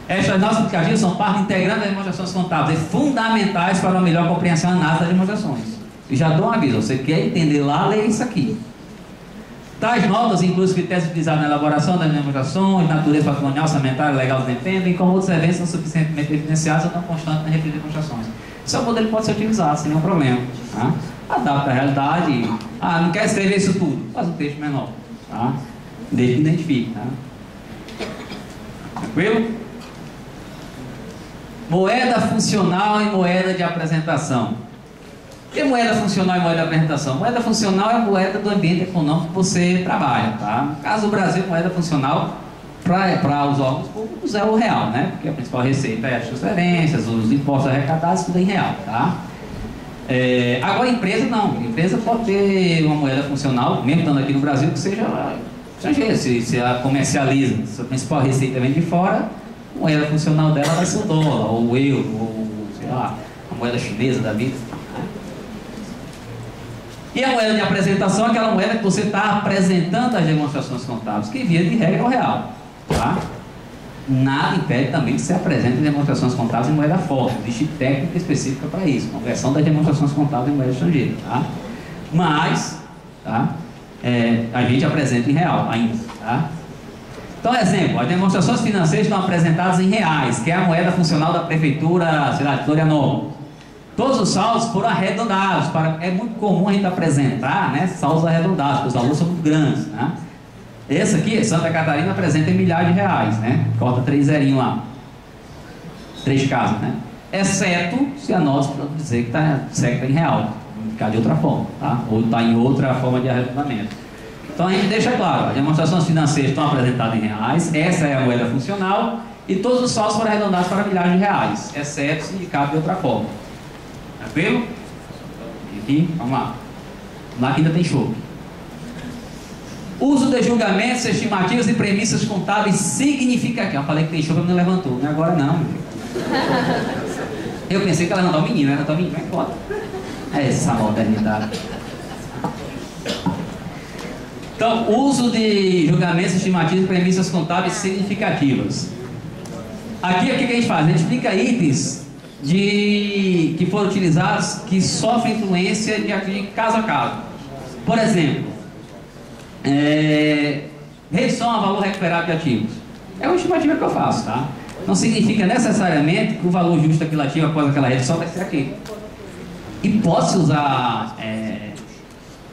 Estas notas explicativas são parte integrante das demonstrações contábeis e fundamentais para uma melhor compreensão e análise das demonstrações. E já dou um aviso, você quer entender lá, leia isso aqui. Tais notas incluem os critérios utilizados na elaboração das demonstrações, natureza patrimonial, orçamentária, legal do desempenho, bem como outros eventos não suficientemente evidenciados ou não constantes nas referidas demonstrações. Esse pode ser utilizado sem nenhum problema. Tá? Adapta a realidade. Não quer escrever isso tudo? Faz um texto menor. Tá? Desde que identifique. Tá? Tranquilo? Moeda funcional e moeda de apresentação. O que é moeda funcional e moeda de apresentação? Moeda funcional é a moeda do ambiente econômico que você trabalha, tá? No caso do Brasil, moeda funcional para os órgãos públicos é o real, né? Porque a principal receita é as transferências, os impostos arrecadados, tudo em real, tá? Agora, empresa não. Empresa pode ter uma moeda funcional, mesmo estando aqui no Brasil, que seja estrangeira. Se ela comercializa, se a principal receita vem de fora, a moeda funcional dela vai ser o dólar, ou o euro, ou sei lá, a moeda chinesa da vida. E a moeda de apresentação é aquela moeda que você está apresentando as demonstrações contábeis, que via de regra é o real. Tá? Nada impede também que você apresente demonstrações contábeis em moeda forte. Existe técnica específica para isso, conversão das demonstrações contábeis em moeda estrangeira. Tá? Mas, tá? A gente apresenta em real ainda. Tá? Então, exemplo, as demonstrações financeiras estão apresentadas em reais, que é a moeda funcional da prefeitura, sei lá, de Florianópolis. Todos os saldos foram arredondados. É muito comum a gente apresentar, né, saldos arredondados, porque os valores são muito grandes. Né? Esse aqui, Santa Catarina, apresenta em milhares de reais. Né? Corta 3 zerinhos lá. 3 casas, né? Exceto se a nota dizer que está certa em real. Ficar de outra forma. Tá? Ou está em outra forma de arredondamento. Então a gente deixa claro, as demonstrações financeiras estão apresentadas em reais, essa é a moeda funcional, e todos os saldos foram arredondados para milhares de reais, exceto se indicado de outra forma. Tranquilo? Aqui, vamos lá. Lá que ainda tem choque. Uso de julgamentos, estimativas e premissas contábeis significativas. Eu falei que tem choque, mas não levantou. Não é agora não. Eu pensei que ela levantou o menino, ela levantou o menino, vai embora. Essa modernidade. Então, uso de julgamentos, estimativas e premissas contábeis significativas. Aqui, o que a gente faz? A gente explica itens que foram utilizados que sofrem influência de caso a caso. Por exemplo, redução a valor recuperado de ativos. É uma estimativa que eu faço, tá? Não significa necessariamente que o valor justo daquele ativo após aquela redução vai ser aquele. E pode-se usar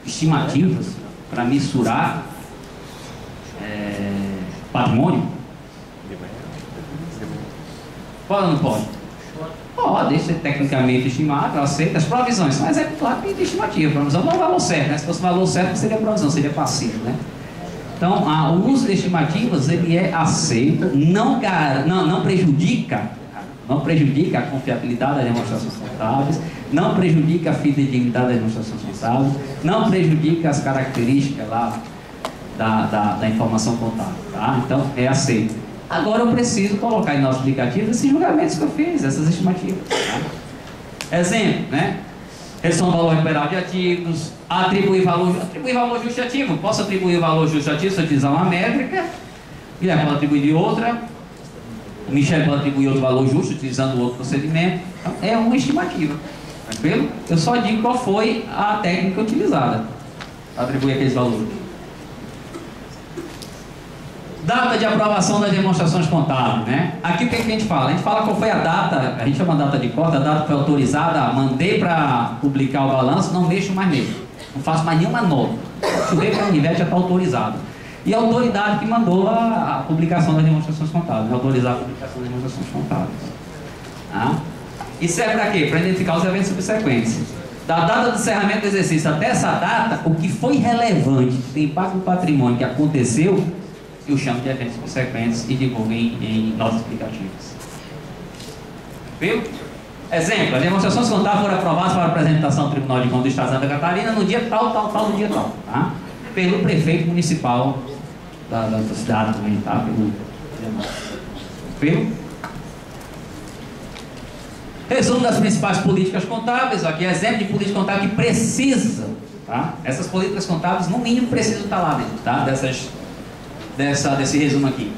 estimativas para mensurar patrimônio? Pode ou não pode? Pode ser tecnicamente estimado, aceita as provisões. Mas é claro que tem estimativa. Provisão não é o valor certo, né? Se fosse o valor certo, não seria provisão, seria passivo, né? Então, o uso de estimativas, ele é aceito, não prejudica não prejudica a confiabilidade das demonstrações contábeis, não prejudica a fidedignidade das demonstrações contábeis, não prejudica as características lá da informação contábil, tá? Então, é aceito. Agora eu preciso colocar em nosso aplicativo esses julgamentos que eu fiz, essas estimativas, tá? Exemplo, né? Redução do valor recuperado de ativos, atribuir valor justificativo. Posso atribuir o valor justificativo se eu utilizar uma métrica, Guilherme pode atribuir de outra, o Michel pode atribuir outro valor justo utilizando outro procedimento. Então, é uma estimativa, tranquilo? Eu só digo qual foi a técnica utilizada para atribuir aqueles valores. Data de aprovação das demonstrações contábeis, né? Aqui o que a gente fala? A gente fala qual foi a data, a gente chama data de corte, a data que foi autorizada, mandei para publicar o balanço, não mexo mais nele, não faço mais nenhuma nota. Chutei para a Nivete, já está autorizado. E a autoridade que mandou a publicação das demonstrações contábeis, autorizar a publicação das demonstrações contábeis. Tá? Isso serve para quê? Para identificar os eventos subsequentes. Da data do encerramento do exercício até essa data, o que foi relevante, que tem impacto no patrimônio que aconteceu, eu chamo de eventos subsequentes e divulgo em notas explicativas. Viu? Exemplo, as demonstrações contábeis foram aprovadas para apresentação ao Tribunal de Contas do Estado de Santa Catarina no dia tal, no dia tal, tá? Pelo prefeito municipal da cidade também, tá? Viu? Resumo das principais políticas contábeis, aqui é exemplo de política contábil que precisa, tá? Essas políticas contábeis, no mínimo, precisam estar lá dentro, tá? Desse resumo aqui.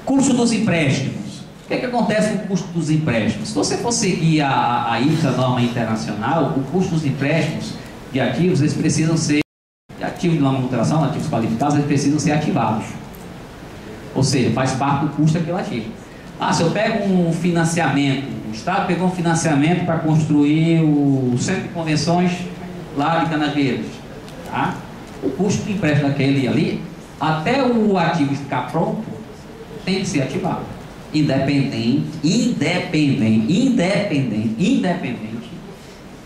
Custo dos empréstimos. O que é que acontece com o custo dos empréstimos? Se você for seguir a IPSA, norma internacional, o custo dos empréstimos de ativos, eles precisam ser, de ativos de longa duração, ativos qualificados, eles precisam ser ativados. Ou seja, faz parte do custo daquele ativo. Se eu pego um financiamento, o Estado pegou um financiamento para construir o centro de convenções lá de Canaveiras, tá? O custo do empréstimo daquele ali, até o ativo ficar pronto, tem que ser ativado. Independente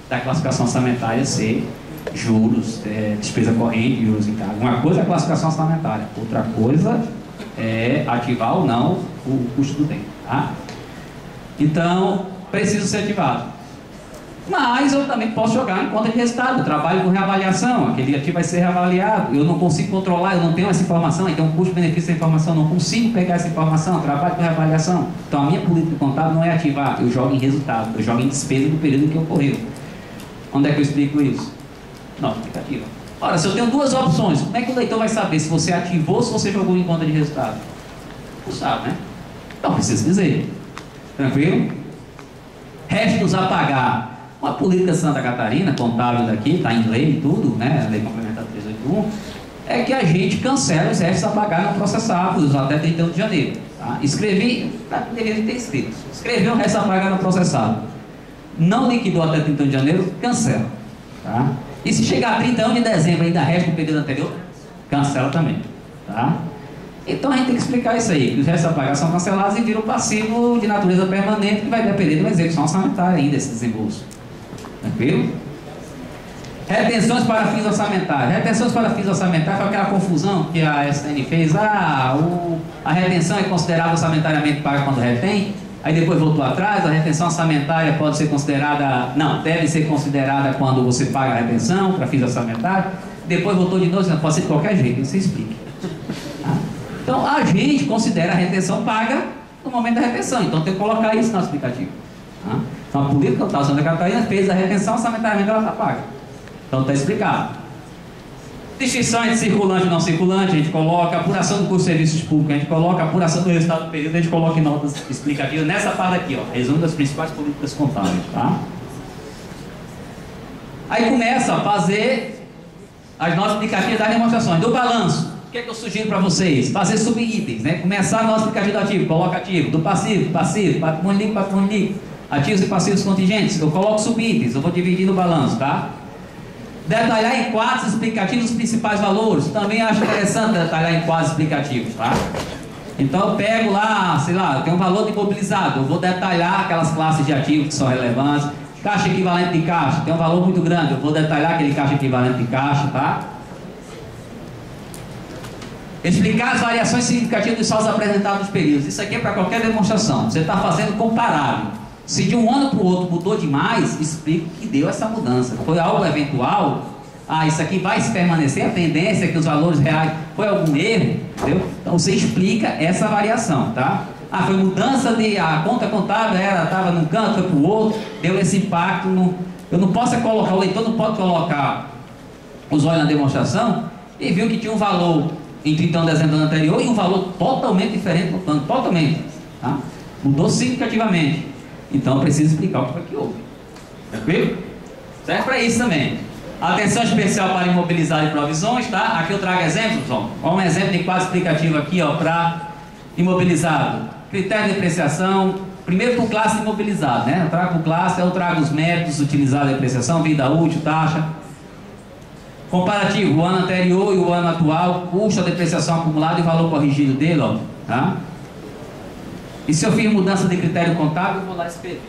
da classificação orçamentária ser juros, despesa corrente, juros em cargo. Uma coisa é a classificação orçamentária, outra coisa é ativar ou não o custo do bem, tá? Então, precisa ser ativado. Mas eu também posso jogar em conta de resultado, trabalho com reavaliação, aquele ativo vai ser reavaliado, eu não consigo controlar, eu não tenho essa informação, então o custo-benefício da informação, eu não consigo pegar essa informação, trabalho com reavaliação. Então a minha política contábil não é ativar, eu jogo em resultado, eu jogo em despesa do período que ocorreu. Onde é que eu explico isso? Nota explicativa. Ora, se eu tenho duas opções, como é que o leitor vai saber se você ativou ou se você jogou em conta de resultado? Não sabe, né? Então precisa dizer. Tranquilo? Restos a pagar. Uma política de Santa Catarina, contábil daqui, está em lei e tudo, né? A lei complementar 381, é que a gente cancela os restos a pagar não processados até 31 de janeiro. Tá? Escrevi, deveria ter escrito. Escreveu o resto a pagar não processado. Não liquidou até 31 de janeiro, cancela. Tá? E se chegar a 31 de dezembro ainda resta no período anterior, cancela também. Tá? Então a gente tem que explicar isso aí, que os restos a pagar são cancelados e viram passivo de natureza permanente que vai depender de uma execução orçamentária ainda, esse desembolso. Tranquilo? Retenções para fins orçamentários. Retenções para fins orçamentários foi aquela confusão que a STN fez. A retenção é considerada orçamentariamente paga quando retém, aí depois voltou atrás. A retenção orçamentária pode ser considerada, não, deve ser considerada quando você paga a retenção para fins orçamentários. Depois voltou de novo, não pode ser de qualquer jeito, você explica. Tá? Então a gente considera a retenção paga no momento da retenção, então tem que colocar isso no explicativo. Tá? Então a política contábil de Santa Catarina fez a retenção, orçamentariamente ela está paga. Então está explicado. Distinção entre circulante e não circulante, a gente coloca. Apuração do custo de serviços públicos, a gente coloca. Apuração do resultado do período, a gente coloca em notas explicativas nessa parte aqui, ó, resumo das principais políticas contábeis, tá? Aí começa a fazer as notas explicativas das demonstrações do balanço. O que é que eu sugiro para vocês? Fazer subitens, né? Começar a nota explicativa do ativo, coloca ativo, do passivo, patrimônio líquido, ativos e passivos contingentes, eu coloco subitens, eu vou dividir no balanço, tá? Detalhar em quadros explicativos os principais valores, também acho interessante detalhar em quadros explicativos, tá? Então eu pego lá, sei lá, tem um valor de imobilizado, eu vou detalhar aquelas classes de ativos que são relevantes. Caixa equivalente de caixa, tem um valor muito grande, eu vou detalhar aquele caixa equivalente de caixa, tá? Explicar as variações significativas dos saldos apresentados nos períodos. Isso aqui é para qualquer demonstração. Você está fazendo comparável. Se de um ano para o outro mudou demais, explica o que deu essa mudança. Foi algo eventual? Isso aqui vai se permanecer, a tendência é que os valores reais, foi algum erro? Entendeu? Então você explica essa variação, tá? Foi mudança de, a conta contábil estava num canto, foi para o outro, deu esse impacto. Eu não posso colocar, o leitor não pode colocar os olhos na demonstração e viu que tinha um valor em 31 de dezembro do ano anterior e um valor totalmente diferente no plano, totalmente, tá? Mudou significativamente. Então precisa explicar o que foi que houve. Tranquilo? Serve para isso também. Atenção especial para imobilizar e provisões, tá? Aqui eu trago exemplos, ó. Um exemplo de quadro explicativo aqui, ó, para imobilizado. Critério de depreciação, primeiro por classe imobilizado, né? Eu trago por classe, eu trago os métodos utilizados de depreciação, vida útil, taxa. Comparativo, o ano anterior e o ano atual, custo da depreciação acumulada e valor corrigido dele, ó, tá? E se eu fiz mudança de critério contábil, eu vou lá escrever.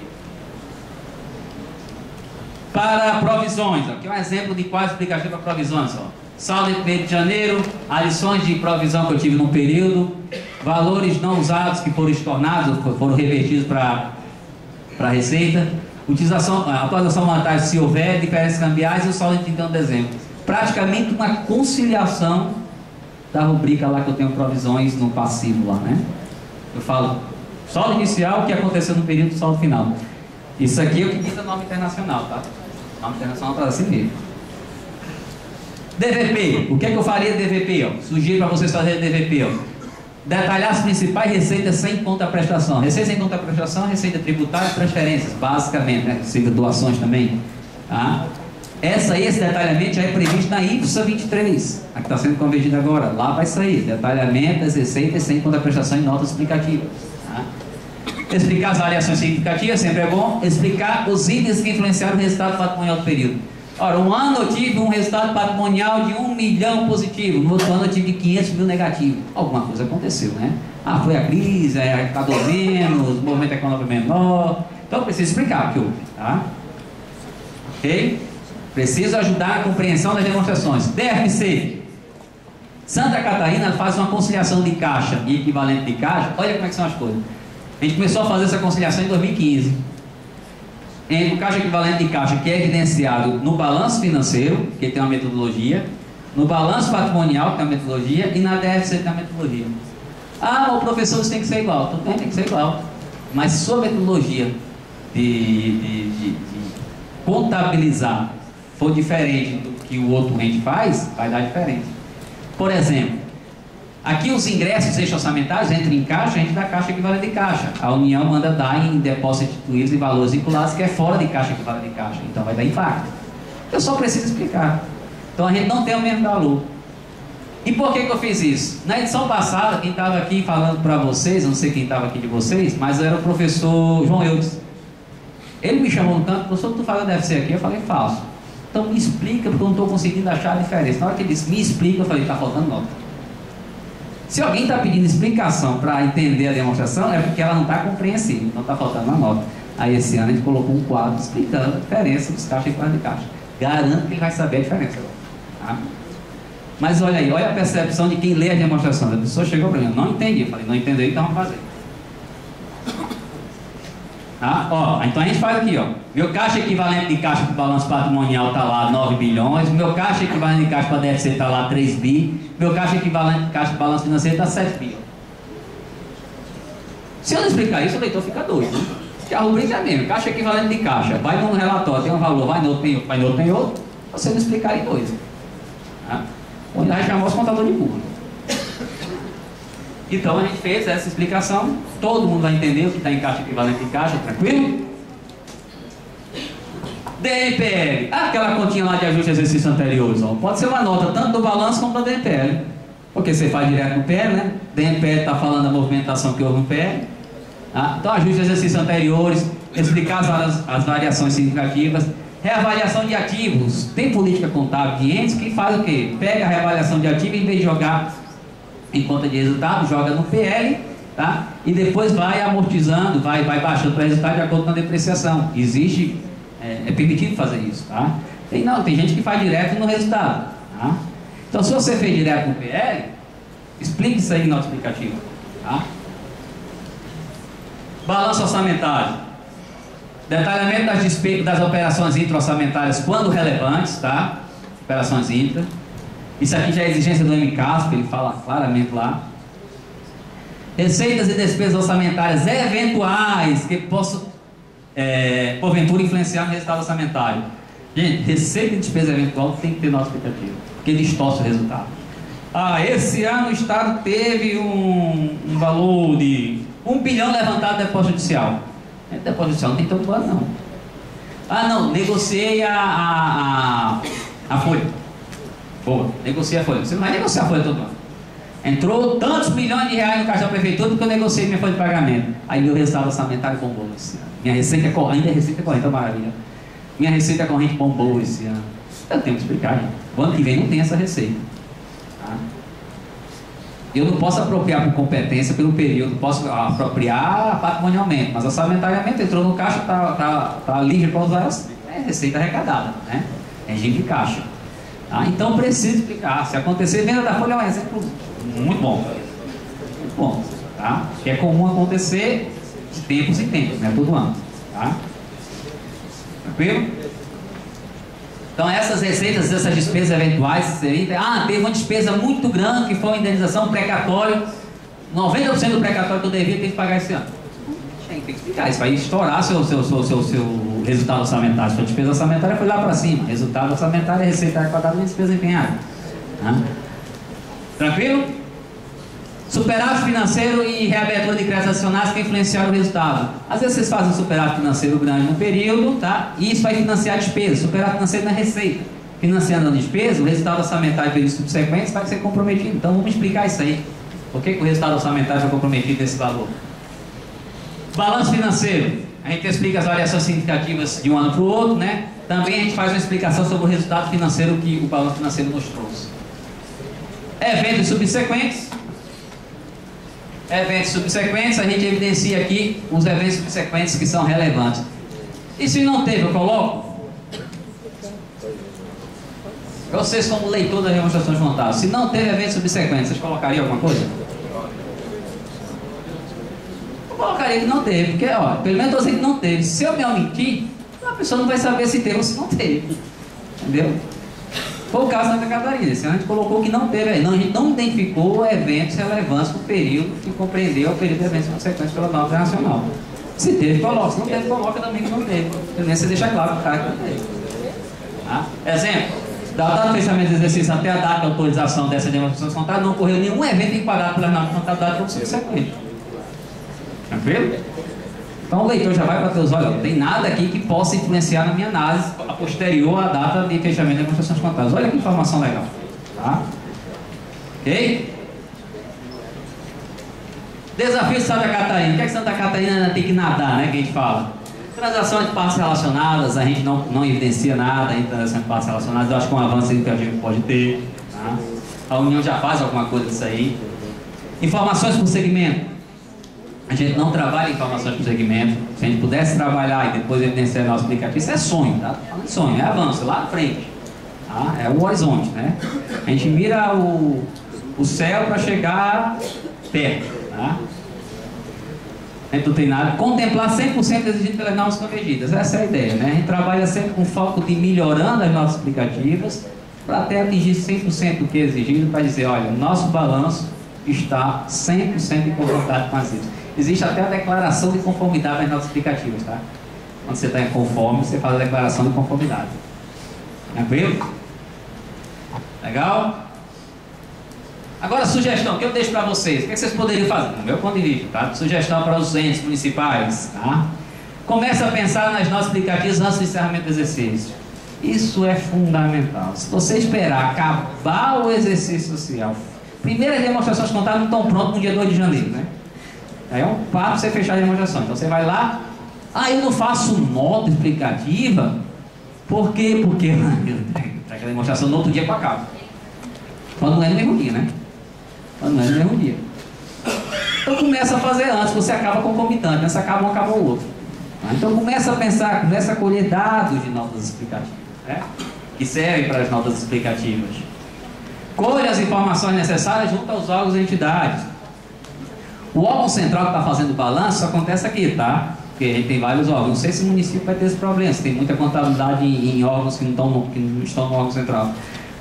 Para provisões, aqui é um exemplo de quadro explicativo para provisões, ó. Saldo entre mês de janeiro, adições de provisão que eu tive no período, valores não usados que foram estornados, foram revertidos para a receita, utilização, atualização monetária se houver, diferenças cambiais e o saldo em 31 de dezembro. Praticamente uma conciliação da rubrica lá que eu tenho provisões no passivo lá, né? Eu falo saldo inicial, o que aconteceu no período, saldo final. Isso aqui é o que diz a norma internacional, tá? A norma internacional está assim mesmo. DVP, o que é que eu faria de DVP? Ó? Sugiro para vocês fazerem DVP. Ó. Detalhar as principais receitas sem contraprestação. Receita sem contraprestação, receita tributária e transferências, basicamente, né? Receita doações também. Tá? Esse detalhamento já é previsto na IPSA 23, a que está sendo convertida agora. Lá vai sair, detalhamento das receitas sem contraprestação e notas explicativas. Tá? Explicar as variações significativas, sempre é bom. Explicar os itens que influenciaram o resultado patrimonial do período. Ora, um ano eu tive um resultado patrimonial de 1 milhão positivo, no outro ano eu tive 500 mil negativo. Alguma coisa aconteceu, né? Foi a crise, arrecadou menos, o movimento econômico menor. Então, preciso explicar o que houve, tá? Ok? Preciso ajudar a compreensão das demonstrações. DFC. Santa Catarina faz uma conciliação de caixa e equivalente de caixa. Olha como é que são as coisas. A gente começou a fazer essa conciliação em 2015. Entre o caixa equivalente de caixa, que é evidenciado no balanço financeiro, que tem uma metodologia, no balanço patrimonial, que tem uma metodologia, e na DFC, que tem uma metodologia. O professor, isso tem que ser igual. Tudo bem, tem que ser igual. Mas se sua metodologia de contabilizar for diferente do que o outro ente faz, vai dar diferença. Por exemplo, aqui os ingressos extra-orçamentários entram em caixa, a gente dá caixa equivalente de caixa. A União manda dar em depósitos instituídos e valores vinculados, que é fora de caixa equivalente de caixa. Então vai dar impacto. Eu só preciso explicar. Então a gente não tem o mesmo valor. E por que eu fiz isso? Na edição passada, quem estava aqui falando para vocês, não sei quem estava aqui de vocês, mas era o professor João Eudes. Ele me chamou no canto, professor, tu fala deve ser aqui? Eu falei, faço. Então me explica, porque eu não estou conseguindo achar a diferença. Na hora que ele disse, me explica, eu falei, está faltando nota. Se alguém está pedindo explicação para entender a demonstração, é porque ela não está compreensível, então está faltando uma nota. Aí esse ano a gente colocou um quadro explicando a diferença dos caixas e quadros de caixa. Garanto que ele vai saber a diferença. Tá? Mas olha aí, olha a percepção de quem lê a demonstração. A pessoa chegou para mim, não entendi. Eu falei, não entendeu, então vamos fazer. Tá? Então a gente faz aqui, ó. Meu caixa equivalente de caixa para o balanço patrimonial está lá 9 bilhões. Meu caixa equivalente de caixa para DFC está lá 3 bi. Meu caixa equivalente de caixa para balanço financeiro está 7 bi. Se eu não explicar isso, o leitor fica doido. Porque a rubrica é mesmo, caixa equivalente de caixa. Vai num relatório, tem um valor, vai no outro, tem outro, vai no outro, tem outro. Você não explicar aí dois. Tá? Onde a gente chamou os contadores de burro. Então a gente fez essa explicação, todo mundo vai entender o que está em caixa equivalente de caixa, tranquilo? DNPL, aquela continha lá de ajuste de exercícios anteriores, ó. Pode ser uma nota tanto do balanço como da DNPL, porque você faz direto no PL, né? DNPL está falando da movimentação que houve no PL. Tá? Então ajuste de exercícios anteriores, explicar as variações significativas. Reavaliação de ativos, tem política contábil de entes que faz o quê? Pega a reavaliação de ativos, em vez de jogar em conta de resultado, joga no PL, tá? E depois vai amortizando, vai baixando o resultado de acordo com a depreciação. Existe, é permitido fazer isso, tá? Tem gente que faz direto no resultado, tá? Então se você fez direto no PL, Explique isso aí em nota explicativa. Tá? Balanço orçamentário. Detalhamento das despesas das operações intra-orçamentárias quando relevantes, tá? Operações intra. Isso aqui já é exigência do MCASP, ele fala claramente lá. Receitas e despesas orçamentárias eventuais que possam, porventura, influenciar no resultado orçamentário. Gente, receita e despesa eventual tem que ter nota explicativa, porque distorce o resultado. Esse ano o Estado teve um valor de 1 bilhão levantado de depósito judicial. Depósito judicial não tem todo ano, não. Não, negociei a folha. Boa, negociei a folha. Você não vai negociar a folha todo ano. Entrou tantos milhões de reais no caixa da prefeitura porque eu negociei minha folha de pagamento. Aí meu resultado orçamentário bombou esse ano. Minha receita corrente, ainda é receita corrente, é maravilha. Minha receita corrente bombou esse ano. Eu tenho que explicar, gente. O ano que vem não tem essa receita. Tá? Eu não posso apropriar por competência pelo período, posso apropriar patrimonialmente, mas orçamentariamente entrou no caixa, está livre para usar, é receita arrecadada, né? É regime de caixa. Tá? Então precisa explicar. Se acontecer, venda da folha é um exemplo muito bom. Muito bom. Tá? Que é comum acontecer de tempos em tempos, né? Todo ano. Tá? Tranquilo? Então essas receitas, essas despesas eventuais seriam... teve uma despesa muito grande que foi uma indenização precatória. 90% do precatório que eu devia ter que pagar esse ano. Tem que explicar. Isso vai estourar seu resultado orçamentário. Sua despesa orçamentária foi lá para cima. Resultado orçamentário é receita arrecadada e despesa empenhada. Tranquilo? Superávit financeiro e reabertura de créditos adicionais que influenciaram o resultado. Às vezes vocês fazem um superávit financeiro grande no período, tá? E isso vai financiar a despesa. Superávit financeiro não é receita. Financiando a despesa, o resultado orçamentário e períodos subsequentes vai ser comprometido. Então vamos explicar isso aí. Por que o resultado orçamentário foi comprometido nesse valor? Balanço financeiro. A gente explica as variações significativas de um ano para o outro, né? Também a gente faz uma explicação sobre o resultado financeiro que o balanço financeiro nos trouxe. Eventos subsequentes. Eventos subsequentes, a gente evidencia aqui os eventos subsequentes que são relevantes. E se não teve, eu coloco? Vocês, como leitor das demonstrações montadas, se não teve eventos subsequentes, vocês colocariam alguma coisa? Eu colocaria que não teve, porque, pelo menos eu sei que não teve. Se eu me omitir, a pessoa não vai saber se teve ou se não teve. Entendeu? Foi o caso da Santa Catarina. A gente colocou que não teve, a gente não identificou eventos relevantes para o período que compreendeu o período de eventos consequentes pela norma internacional. Se teve, coloca. Se não teve, coloca também que não teve. Pelo menos você deixa claro para o cara que não teve. Tá? Exemplo: da data do fechamento do exercício até a data de autorização dessa demonstração contábil, não ocorreu nenhum evento enquadrado pela norma de contabilidade para o subsequente. Tranquilo? Então o leitor já vai para Deus, olha, não tem nada aqui que possa influenciar na minha análise a posterior à data de fechamento de demonstrações contábeis. Olha que informação legal. Tá? Ok? Desafio de Santa Catarina. O que é que Santa Catarina tem que nadar, né? Que a gente fala. Transação de partes relacionadas, a gente não evidencia nada em transação de partes relacionadas. Eu acho que um avanço significativo pode ter. Tá? A União já faz alguma coisa disso aí. Informações por segmento. A gente não trabalha informações por segmento. Se a gente pudesse trabalhar e depois evidenciar nosso aplicativo, isso é sonho, tá? Não é sonho, é avanço, lá na frente. Tá? É o horizonte, né? A gente mira o céu para chegar perto, tá? A gente não tem nada. Contemplar 100% exigido pelas normas convergidas. Essa é a ideia, né? A gente trabalha sempre com foco de melhorando as nossas aplicativas para até atingir 100% do que é exigido, para dizer, olha, nosso balanço está 100% em conformidade com as ISO. Existe até a declaração de conformidade nas nossas aplicativas, tá? Quando você está em conforme, você faz a declaração de conformidade. Tranquilo? Legal? Agora, sugestão que eu deixo para vocês. O que vocês poderiam fazer? No meu ponto de vista, tá? Sugestão para os entes municipais, tá? Comece a pensar nas nossas aplicativas antes do encerramento do exercício. Isso é fundamental. Se você esperar acabar o exercício social, primeiras demonstrações contábeis não estão prontas no dia 2 de janeiro, né? Aí é um papo você fechar a demonstração. Então você vai lá, eu não faço nota explicativa. Por quê? Porque a demonstração no outro dia com a cabo. Quando não é no mesmo dia, né? Quando não é no mesmo dia. Então começa a fazer antes, você acaba concomitante, né? Você acaba um, acaba o outro. Então começa a pensar, começa a colher dados de notas explicativas, né? Que servem para as notas explicativas. colhe as informações necessárias junto aos órgãos e entidades. O órgão central que está fazendo o balanço acontece aqui, tá? Porque a gente tem vários órgãos. Não sei se o município vai ter esse problema, se tem muita contabilidade em órgãos que não estão no órgão central.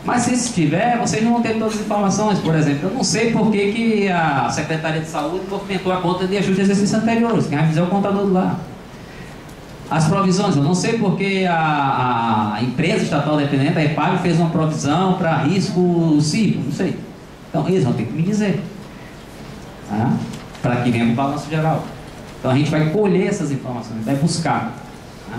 Mas se estiver, vocês não vão ter todas as informações. Por exemplo, eu não sei por que a Secretaria de Saúde movimentou a conta de ajuste de exercício anterior. Quem vai dizer é o contador do lá. As provisões, eu não sei porque a empresa estatal dependente, a EPAG, fez uma provisão para risco cívico, não sei. Então, eles vão ter que me dizer. Tá? Para que venha o balanço geral. Então, a gente vai colher essas informações, vai buscar. Tá?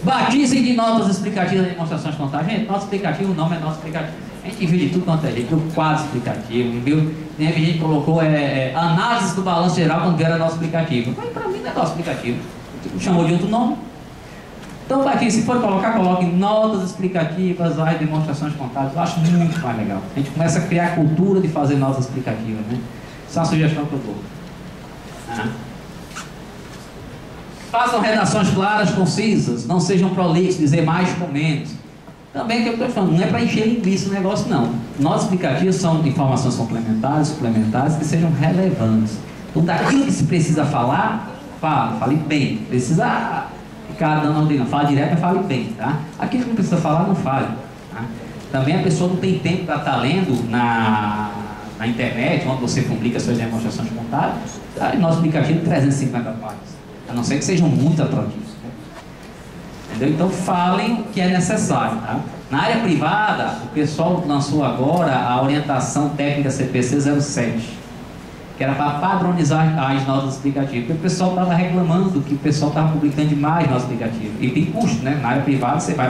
Batizem de notas explicativas de demonstrações contábeis. Gente, nota explicativa, o nome é nota explicativa. A gente viu de tudo quanto é jeito, viu quadro explicativo, viu? A gente colocou análise do balanço geral quando era nota explicativa. Mas para mim não é nota explicativa. Chamou de outro nome. Então, aqui, se for colocar, coloque notas explicativas, demonstrações contábeis. Eu acho muito mais legal. A gente começa a criar a cultura de fazer notas explicativas, né? Essa é uma sugestão que eu dou. Façam redações claras, concisas, não sejam prolixos, dizer mais com menos. Também é o que eu estou falando, não é para encher linguiça o negócio, não. Notas explicativas são informações complementares, suplementares, que sejam relevantes. Então, daquilo que se precisa falar, fale bem. Precisa ficar dando ordem, fala direto, mas fale bem, tá? Aquilo que não precisa falar, não fale. Tá? Também a pessoa não tem tempo para estar lendo na internet, onde você publica suas demonstrações contábeis, tá? Nosso aplicativo de 350 páginas. A não ser que sejam muito atrativos. Né? Entendeu? Então falem o que é necessário. Tá? Na área privada, o pessoal lançou agora a orientação técnica CPC 07, que era para padronizar as notas explicativas. Porque o pessoal estava reclamando que o pessoal estava publicando demais notas explicativas. E tem custo, né? Na área privada você vai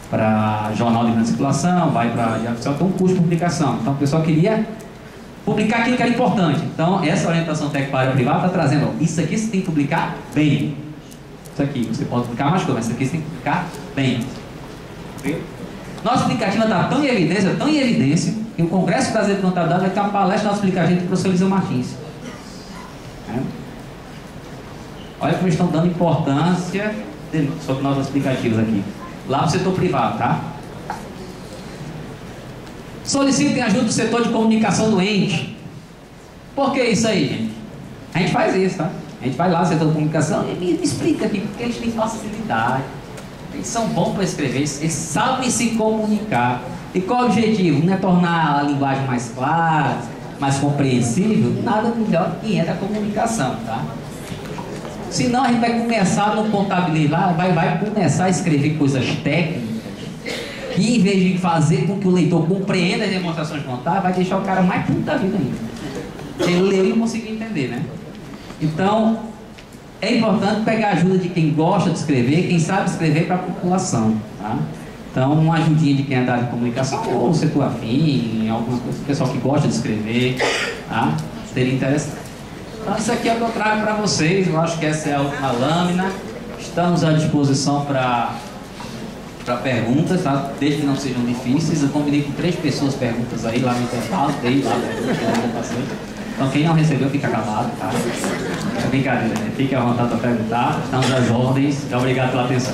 para jornal de grande circulação, vai para oficial, tem um custo de publicação. Então o pessoal queria publicar aquilo que era importante. Então, essa orientação técnica para a área privada está trazendo, ó, isso aqui você tem que publicar bem. Isso aqui, você pode publicar mais coisas, mas isso aqui você tem que publicar bem. Viu? Nossa explicativa está tão em evidência, que o Congresso Brasileiro de Contabilidade vai ter uma palestra nossa explicativa do professor Eliseu Martins. Olha como eles estão dando importância sobre notas explicativas aqui. Lá no setor privado, tá? Solicitem ajuda do setor de comunicação do ente. Por que isso aí, gente? A gente faz isso, tá? A gente vai lá no setor de comunicação e me explica aqui, porque eles têm facilidade. Eles são bons para escrever, eles sabem se comunicar. E qual é o objetivo? Não é tornar a linguagem mais clara, mais compreensível? Nada melhor que quem é da comunicação, tá? Senão a gente vai começar a não contabilizar, vai começar a escrever coisas técnicas, que em vez de fazer com que o leitor compreenda as demonstrações contábeis, vai deixar o cara mais puto da vida ainda. Ele leu e não conseguiu entender, né? Então, é importante pegar a ajuda de quem gosta de escrever, quem sabe escrever para a população, tá? Então, uma ajudinha de quem é da área de comunicação, ou o setor afim, algumas coisas, o pessoal que gosta de escrever, tá? Seria interessante. Então, isso aqui é o que eu trago para vocês. Eu acho que essa é a última lâmina. Estamos à disposição para perguntas, tá? Desde que não sejam difíceis. Eu combinei com 3 pessoas perguntas aí lá no intervalo. Dei lá então, quem não recebeu, fica calado, tá? É brincadeira, né? Fique à vontade para perguntar. Estamos às ordens. Obrigado pela atenção.